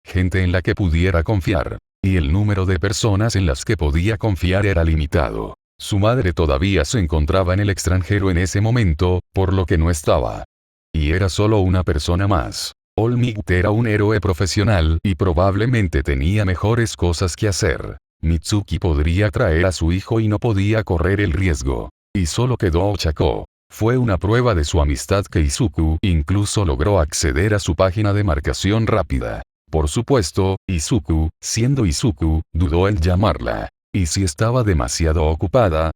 Speaker 1: Gente en la que pudiera confiar. Y el número de personas en las que podía confiar era limitado. Su madre todavía se encontraba en el extranjero en ese momento, por lo que no estaba. Y era solo una persona más. All Might era un héroe profesional y probablemente tenía mejores cosas que hacer. Mitsuki podría traer a su hijo y no podía correr el riesgo. Y solo quedó Ochako. Fue una prueba de su amistad que Izuku incluso logró acceder a su página de marcación rápida. Por supuesto, Izuku, siendo Izuku, dudó en llamarla. ¿Y si estaba demasiado ocupada?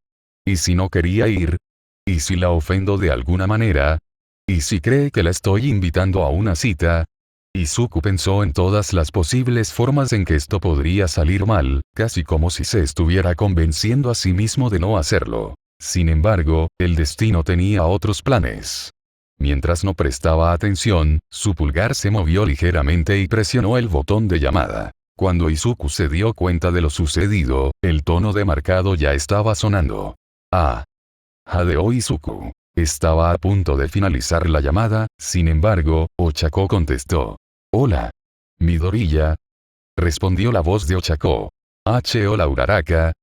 Speaker 1: ¿Y si no quería ir? ¿Y si la ofendo de alguna manera? ¿Y si cree que la estoy invitando a una cita? Izuku pensó en todas las posibles formas en que esto podría salir mal, casi como si se estuviera convenciendo a sí mismo de no hacerlo. Sin embargo, el destino tenía otros planes. Mientras no prestaba atención, su pulgar se movió ligeramente y presionó el botón de llamada. Cuando Izuku se dio cuenta de lo sucedido, el tono de marcado ya estaba sonando. Ah. Jadeó Izuku. Estaba a punto de finalizar la llamada, sin embargo, Ochako contestó. Hola. Midoriya. Respondió la voz de Ochako. Hola Uraraka.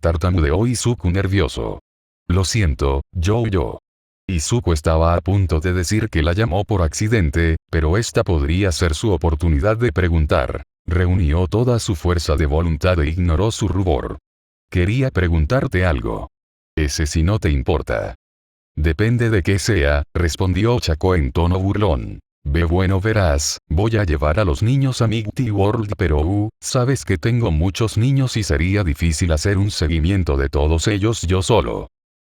Speaker 1: Tartamudeó Izuku nervioso. Lo siento, yo. Izuku estaba a punto de decir que la llamó por accidente, pero esta podría ser su oportunidad de preguntar. Reunió toda su fuerza de voluntad e ignoró su rubor. Quería preguntarte algo. Ese si no te importa. Depende de qué sea, respondió Ochako en tono burlón. Bueno verás, voy a llevar a los niños a Mighty World pero sabes que tengo muchos niños y sería difícil hacer un seguimiento de todos ellos yo solo.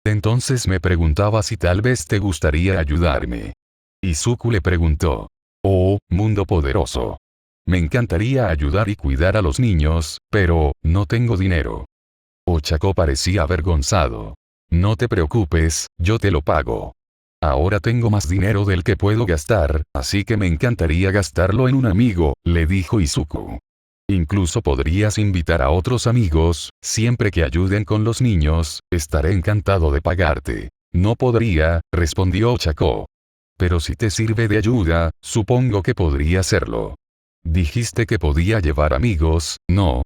Speaker 1: Entonces me preguntaba si tal vez te gustaría ayudarme. Izuku le preguntó. Oh, mundo poderoso. Me encantaría ayudar y cuidar a los niños, pero, no tengo dinero. Ochako parecía avergonzado. No te preocupes, yo te lo pago. Ahora tengo más dinero del que puedo gastar, así que me encantaría gastarlo en un amigo, le dijo Izuku. Incluso podrías invitar a otros amigos, siempre que ayuden con los niños, estaré encantado de pagarte. No podría, respondió Ochako. Pero si te sirve de ayuda, supongo que podría hacerlo. Dijiste que podía llevar amigos, ¿no?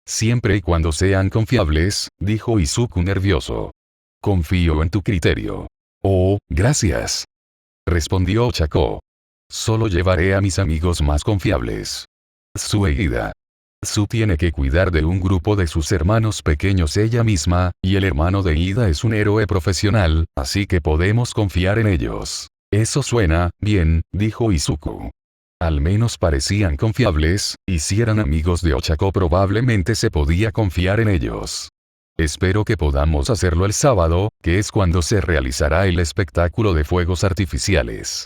Speaker 1: Siempre y cuando sean confiables, dijo Izuku nervioso. Confío en tu criterio. Oh, gracias. Respondió Ochako. Solo llevaré a mis amigos más confiables. Sueida. Su tiene que cuidar de un grupo de sus hermanos pequeños ella misma, y el hermano de Ida es un héroe profesional, así que podemos confiar en ellos. Eso suena bien, dijo Izuku. Al menos parecían confiables, y si eran amigos de Ochako probablemente se podía confiar en ellos. Espero que podamos hacerlo el sábado, que es cuando se realizará el espectáculo de fuegos artificiales.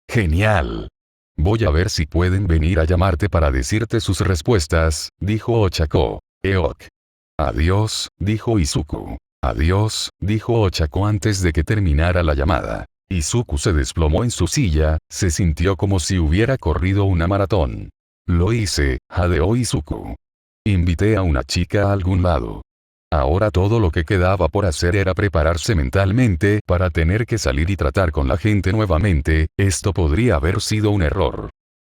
Speaker 1: ¡Genial! Voy a ver si pueden venir a llamarte para decirte sus respuestas, dijo Ochako. Eok. Adiós, dijo Izuku. Adiós, dijo Ochako antes de que terminara la llamada. Izuku se desplomó en su silla, se sintió como si hubiera corrido una maratón. Lo hice, jadeó Izuku. Invité a una chica a algún lado. Ahora todo lo que quedaba por hacer era prepararse mentalmente para tener que salir y tratar con la gente nuevamente, esto podría haber sido un error.